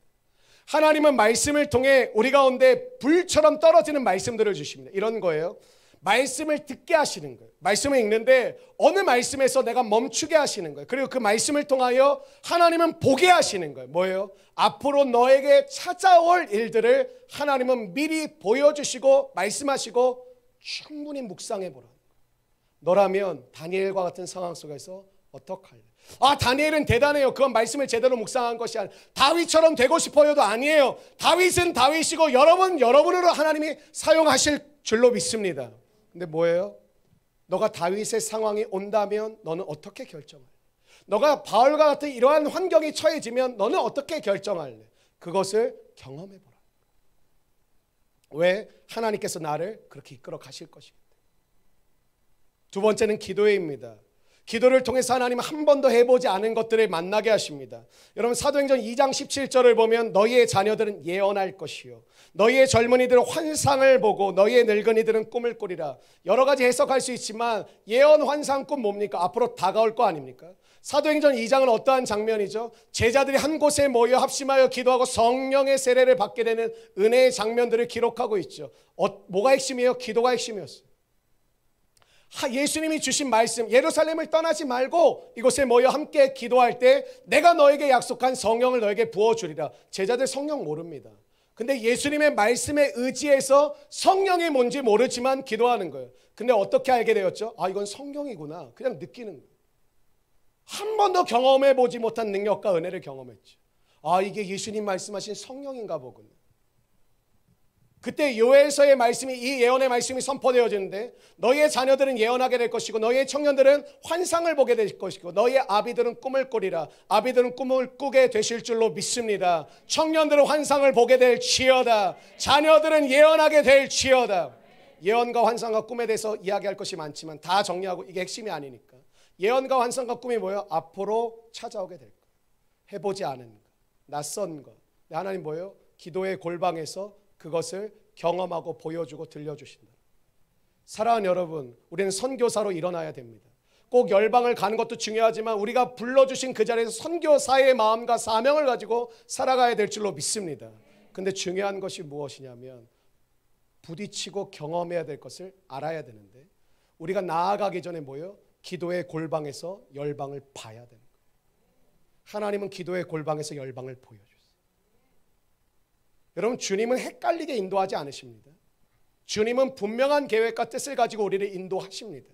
하나님은 말씀을 통해 우리 가운데 불처럼 떨어지는 말씀들을 주십니다. 이런 거예요. 말씀을 듣게 하시는 거예요. 말씀을 읽는데 어느 말씀에서 내가 멈추게 하시는 거예요. 그리고 그 말씀을 통하여 하나님은 보게 하시는 거예요. 뭐예요? 앞으로 너에게 찾아올 일들을 하나님은 미리 보여주시고 말씀하시고 충분히 묵상해 보라는 거예요. 너라면 다니엘과 같은 상황 속에서 어떡할래? 아, 다니엘은 대단해요. 그건 말씀을 제대로 묵상한 것이 아니에요. 다윗처럼 되고 싶어요도 아니에요. 다윗은 다윗이고 여러분으로 하나님이 사용하실 줄로 믿습니다. 근데 뭐예요? 너가 다윗의 상황이 온다면 너는 어떻게 결정할래? 너가 바울과 같은 이러한 환경이 처해지면 너는 어떻게 결정할래? 그것을 경험해보라. 왜? 하나님께서 나를 그렇게 이끌어 가실 것입니다. 두 번째는 기도회입니다. 기도를 통해서 하나님은 한 번도 해보지 않은 것들을 만나게 하십니다. 여러분 사도행전 2장 17절을 보면 너희의 자녀들은 예언할 것이요 너희의 젊은이들은 환상을 보고 너희의 늙은이들은 꿈을 꾸리라. 여러 가지 해석할 수 있지만 예언, 환상, 꿈 뭡니까? 앞으로 다가올 거 아닙니까? 사도행전 2장은 어떠한 장면이죠? 제자들이 한 곳에 모여 합심하여 기도하고 성령의 세례를 받게 되는 은혜의 장면들을 기록하고 있죠. 뭐가 핵심이에요? 기도가 핵심이었어요. 예수님이 주신 말씀, 예루살렘을 떠나지 말고 이곳에 모여 함께 기도할 때 내가 너에게 약속한 성령을 너에게 부어주리라. 제자들 성령 모릅니다. 근데 예수님의 말씀에 의지해서 성령이 뭔지 모르지만 기도하는 거예요. 근데 어떻게 알게 되었죠? 아, 이건 성령이구나. 그냥 느끼는 거예요. 한 번도 경험해 보지 못한 능력과 은혜를 경험했죠. 아, 이게 예수님 말씀하신 성령인가 보군요. 그때 요엘서의 말씀이, 이 예언의 말씀이 선포되어지는데 너희의 자녀들은 예언하게 될 것이고 너희의 청년들은 환상을 보게 될 것이고 너희의 아비들은 꿈을 꾸리라. 아비들은 꿈을 꾸게 되실 줄로 믿습니다. 청년들은 환상을 보게 될지어다. 자녀들은 예언하게 될지어다. 예언과 환상과 꿈에 대해서 이야기할 것이 많지만 다 정리하고 이게 핵심이 아니니까. 예언과 환상과 꿈이 뭐예요? 앞으로 찾아오게 될 것, 해보지 않은 것, 낯선 것. 하나님 뭐예요? 기도의 골방에서 그것을 경험하고 보여주고 들려주신다. 사랑하는 여러분, 우리는 선교사로 일어나야 됩니다. 꼭 열방을 가는 것도 중요하지만 우리가 불러주신 그 자리에서 선교사의 마음과 사명을 가지고 살아가야 될 줄로 믿습니다. 근데 중요한 것이 무엇이냐면 부딪히고 경험해야 될 것을 알아야 되는데 우리가 나아가기 전에 뭐예요? 기도의 골방에서 열방을 봐야 되는 거예요. 하나님은 기도의 골방에서 열방을 보여주세요. 여러분, 주님은 헷갈리게 인도하지 않으십니다. 주님은 분명한 계획과 뜻을 가지고 우리를 인도하십니다.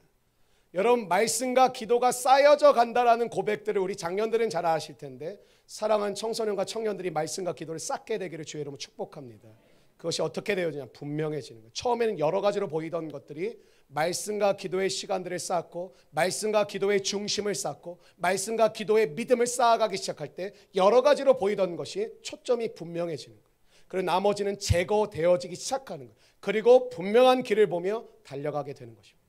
여러분, 말씀과 기도가 쌓여져 간다라는 고백들을 우리 장년들은 잘 아실 텐데 사랑하는 청소년과 청년들이 말씀과 기도를 쌓게 되기를 주의 이름으로 축복합니다. 그것이 어떻게 되어지냐? 분명해지는 거예요. 처음에는 여러 가지로 보이던 것들이 말씀과 기도의 시간들을 쌓고 말씀과 기도의 중심을 쌓고 말씀과 기도의 믿음을 쌓아가기 시작할 때 여러 가지로 보이던 것이 초점이 분명해지는 거예요. 그리고 나머지는 제거되어지기 시작하는 거예요. 그리고 분명한 길을 보며 달려가게 되는 것입니다.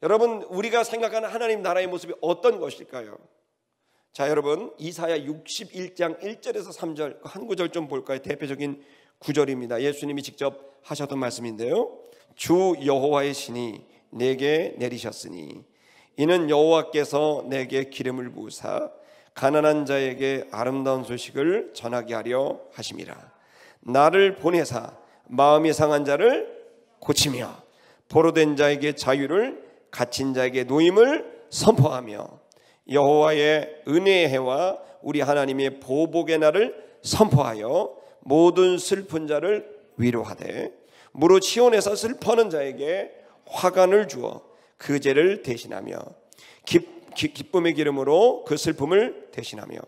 여러분, 우리가 생각하는 하나님 나라의 모습이 어떤 것일까요? 자, 여러분, 이사야 61장 1절에서 3절 한 구절 좀 볼까요? 대표적인 구절입니다. 예수님이 직접 하셨던 말씀인데요. 주 여호와의 신이 내게 내리셨으니 이는 여호와께서 내게 기름을 부으사 가난한 자에게 아름다운 소식을 전하게 하려 하심이라. 나를 보내사 마음이 상한 자를 고치며 포로된 자에게 자유를, 갇힌 자에게 노임을 선포하며 여호와의 은혜의 해와 우리 하나님의 보복의 날을 선포하여 모든 슬픈 자를 위로하되 무릇 시온에서 슬퍼하는 자에게 화관을 주어 그 죄를 대신하며 기쁨의 기름으로 그 슬픔을 대신하며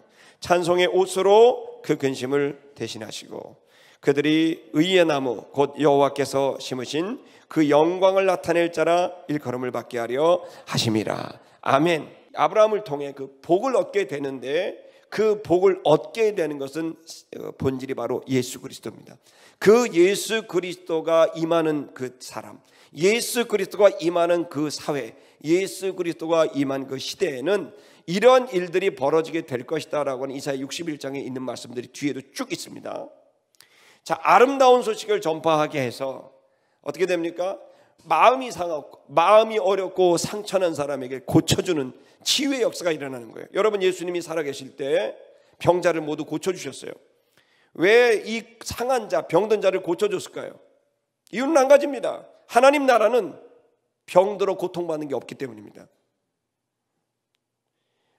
찬송의 옷으로 그 근심을 대신하시고 그들이 의의 나무 곧 여호와께서 심으신 그 영광을 나타낼 자라 일컬음을 받게 하려 하심이라. 아멘. 아브라함을 통해 그 복을 얻게 되는데 그 복을 얻게 되는 것은 본질이 바로 예수 그리스도입니다. 그 예수 그리스도가 임하는 그 사람, 예수 그리스도가 임하는 그 사회, 예수 그리스도가 임한 그 시대에는 이런 일들이 벌어지게 될 것이다 라고 하는 이사야 61장에 있는 말씀들이 뒤에도 쭉 있습니다. 자, 아름다운 소식을 전파하게 해서 어떻게 됩니까? 마음이 상하고 마음이 어렵고 상처난 사람에게 고쳐주는 치유의 역사가 일어나는 거예요. 여러분, 예수님이 살아계실 때 병자를 모두 고쳐주셨어요. 왜 이 상한 자, 병든 자를 고쳐줬을까요? 이유는 한 가지입니다. 하나님 나라는 병들어 고통받는 게 없기 때문입니다.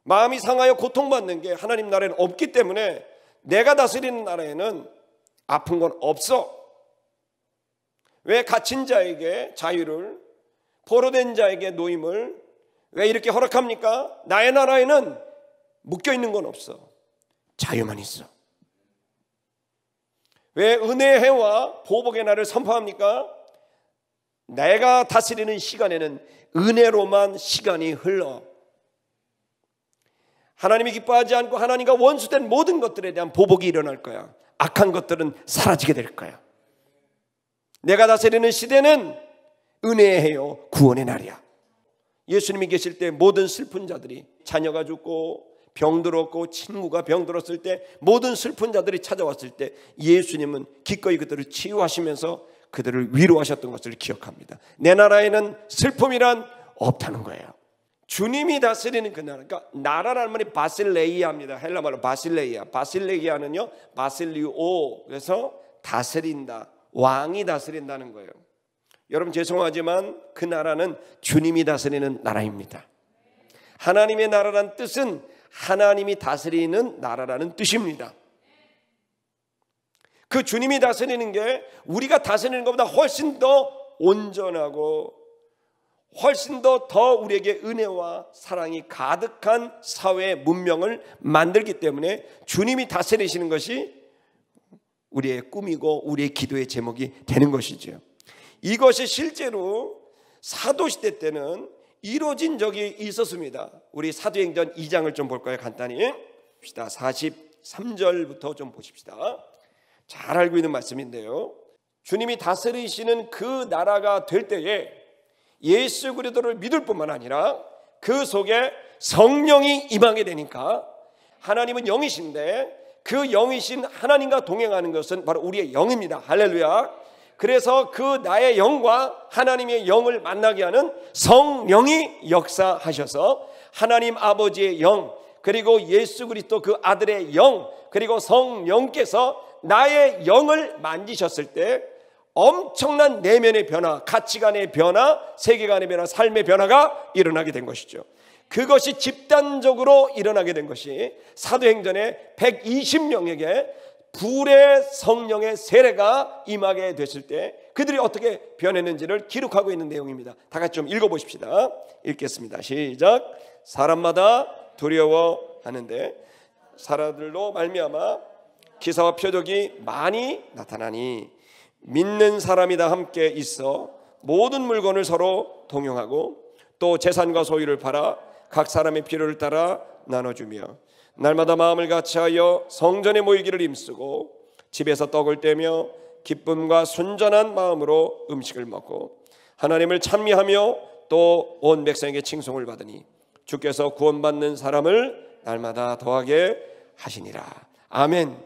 마음이 상하여 고통받는 게 하나님 나라에는 없기 때문에 내가 다스리는 나라에는 아픈 건 없어. 왜 갇힌 자에게 자유를, 포로된 자에게 노임을 왜 이렇게 허락합니까? 나의 나라에는 묶여있는 건 없어. 자유만 있어. 왜 은혜의 해와 보복의 날을 선포합니까? 내가 다스리는 시간에는 은혜로만 시간이 흘러. 하나님이 기뻐하지 않고 하나님과 원수된 모든 것들에 대한 보복이 일어날 거야. 악한 것들은 사라지게 될 거야. 내가 다스리는 시대는 은혜의 해요, 구원의 날이야. 예수님이 계실 때 모든 슬픈 자들이, 자녀가 죽고 병들었고 친구가 병들었을 때, 모든 슬픈 자들이 찾아왔을 때 예수님은 기꺼이 그들을 치유하시면서 그들을 위로하셨던 것을 기억합니다. 내 나라에는 슬픔이란 없다는 거예요. 주님이 다스리는 그 나라, 그러니까 나라라는 말이 바실레이아입니다. 헬라말로 바실레이아. 바실레이아는요, 바실리오, 그래서 다스린다, 왕이 다스린다는 거예요. 여러분 죄송하지만 그 나라는 주님이 다스리는 나라입니다. 하나님의 나라란 뜻은 하나님이 다스리는 나라라는 뜻입니다. 그 주님이 다스리는 게 우리가 다스리는 것보다 훨씬 더 온전하고 훨씬 더 우리에게 은혜와 사랑이 가득한 사회 문명을 만들기 때문에 주님이 다스리시는 것이 우리의 꿈이고 우리의 기도의 제목이 되는 것이죠. 이것이 실제로 사도시대 때는 이루어진 적이 있었습니다. 우리 사도행전 2장을 좀 볼까요? 간단히 봅시다. 43절부터 좀 보십시다. 잘 알고 있는 말씀인데요, 주님이 다스리시는 그 나라가 될 때에 예수 그리스도를 믿을 뿐만 아니라 그 속에 성령이 임하게 되니까, 하나님은 영이신데 그 영이신 하나님과 동행하는 것은 바로 우리의 영입니다. 할렐루야. 그래서 그 나의 영과 하나님의 영을 만나게 하는 성령이 역사하셔서 하나님 아버지의 영, 그리고 예수 그리스도 그 아들의 영, 그리고 성령께서 나의 영을 만지셨을 때 엄청난 내면의 변화, 가치관의 변화, 세계관의 변화, 삶의 변화가 일어나게 된 것이죠. 그것이 집단적으로 일어나게 된 것이 사도행전의 120명에게 불의 성령의 세례가 임하게 됐을 때 그들이 어떻게 변했는지를 기록하고 있는 내용입니다. 다 같이 좀 읽어보십시다. 읽겠습니다. 시작. 사람마다 두려워하는데 사람들로 말미암아 기사와 표적이 많이 나타나니 믿는 사람이 다 함께 있어 모든 물건을 서로 동용하고 또 재산과 소유를 팔아 각 사람의 필요를 따라 나눠주며 날마다 마음을 같이하여 성전에 모이기를 힘쓰고 집에서 떡을 떼며 기쁨과 순전한 마음으로 음식을 먹고 하나님을 찬미하며 또 온 백성에게 칭송을 받으니 주께서 구원받는 사람을 날마다 더하게 하시니라. 아멘.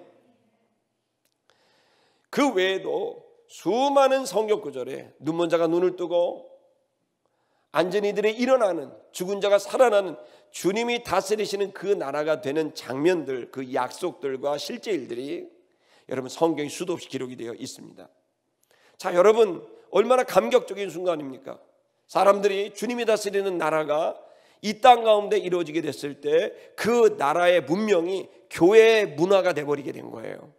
그 외에도 수많은 성경 구절에 눈먼 자가 눈을 뜨고 앉은 이들이 일어나는, 죽은 자가 살아나는, 주님이 다스리시는 그 나라가 되는 장면들, 그 약속들과 실제 일들이 여러분 성경에 수도 없이 기록이 되어 있습니다. 자, 여러분 얼마나 감격적인 순간입니까? 사람들이 주님이 다스리는 나라가 이 땅 가운데 이루어지게 됐을 때 그 나라의 문명이 교회의 문화가 되어버리게 된 거예요.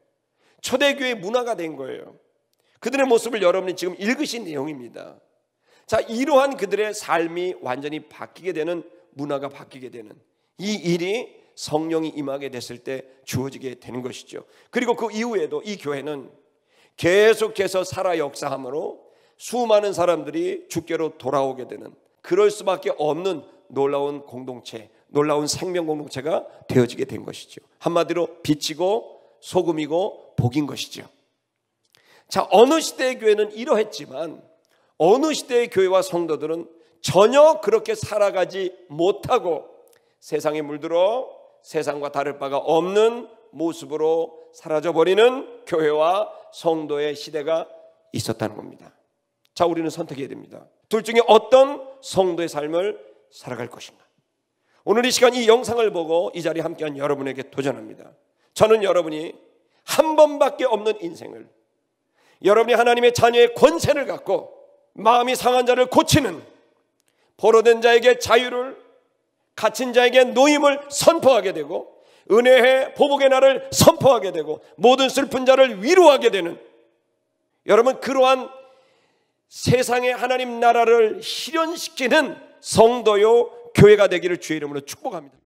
초대교회의 문화가 된 거예요. 그들의 모습을 여러분이 지금 읽으신 내용입니다. 자, 이러한 그들의 삶이 완전히 바뀌게 되는, 문화가 바뀌게 되는 이 일이 성령이 임하게 됐을 때 주어지게 되는 것이죠. 그리고 그 이후에도 이 교회는 계속해서 살아 역사함으로 수많은 사람들이 주께로 돌아오게 되는, 그럴 수밖에 없는 놀라운 공동체, 놀라운 생명 공동체가 되어지게 된 것이죠. 한마디로 빛이고 소금이고 복인 것이죠. 자, 어느 시대의 교회는 이러했지만 어느 시대의 교회와 성도들은 전혀 그렇게 살아가지 못하고 세상에 물들어 세상과 다를 바가 없는 모습으로 사라져버리는 교회와 성도의 시대가 있었다는 겁니다. 자, 우리는 선택해야 됩니다. 둘 중에 어떤 성도의 삶을 살아갈 것인가. 오늘 이 시간 이 영상을 보고 이 자리에 함께한 여러분에게 도전합니다. 저는 여러분이 한 번밖에 없는 인생을 여러분이 하나님의 자녀의 권세를 갖고 마음이 상한 자를 고치는, 포로된 자에게 자유를, 갇힌 자에게 노임을 선포하게 되고 은혜의 보복의 날을 선포하게 되고 모든 슬픈 자를 위로하게 되는, 여러분 그러한 세상의 하나님 나라를 실현시키는 성도요 교회가 되기를 주의 이름으로 축복합니다.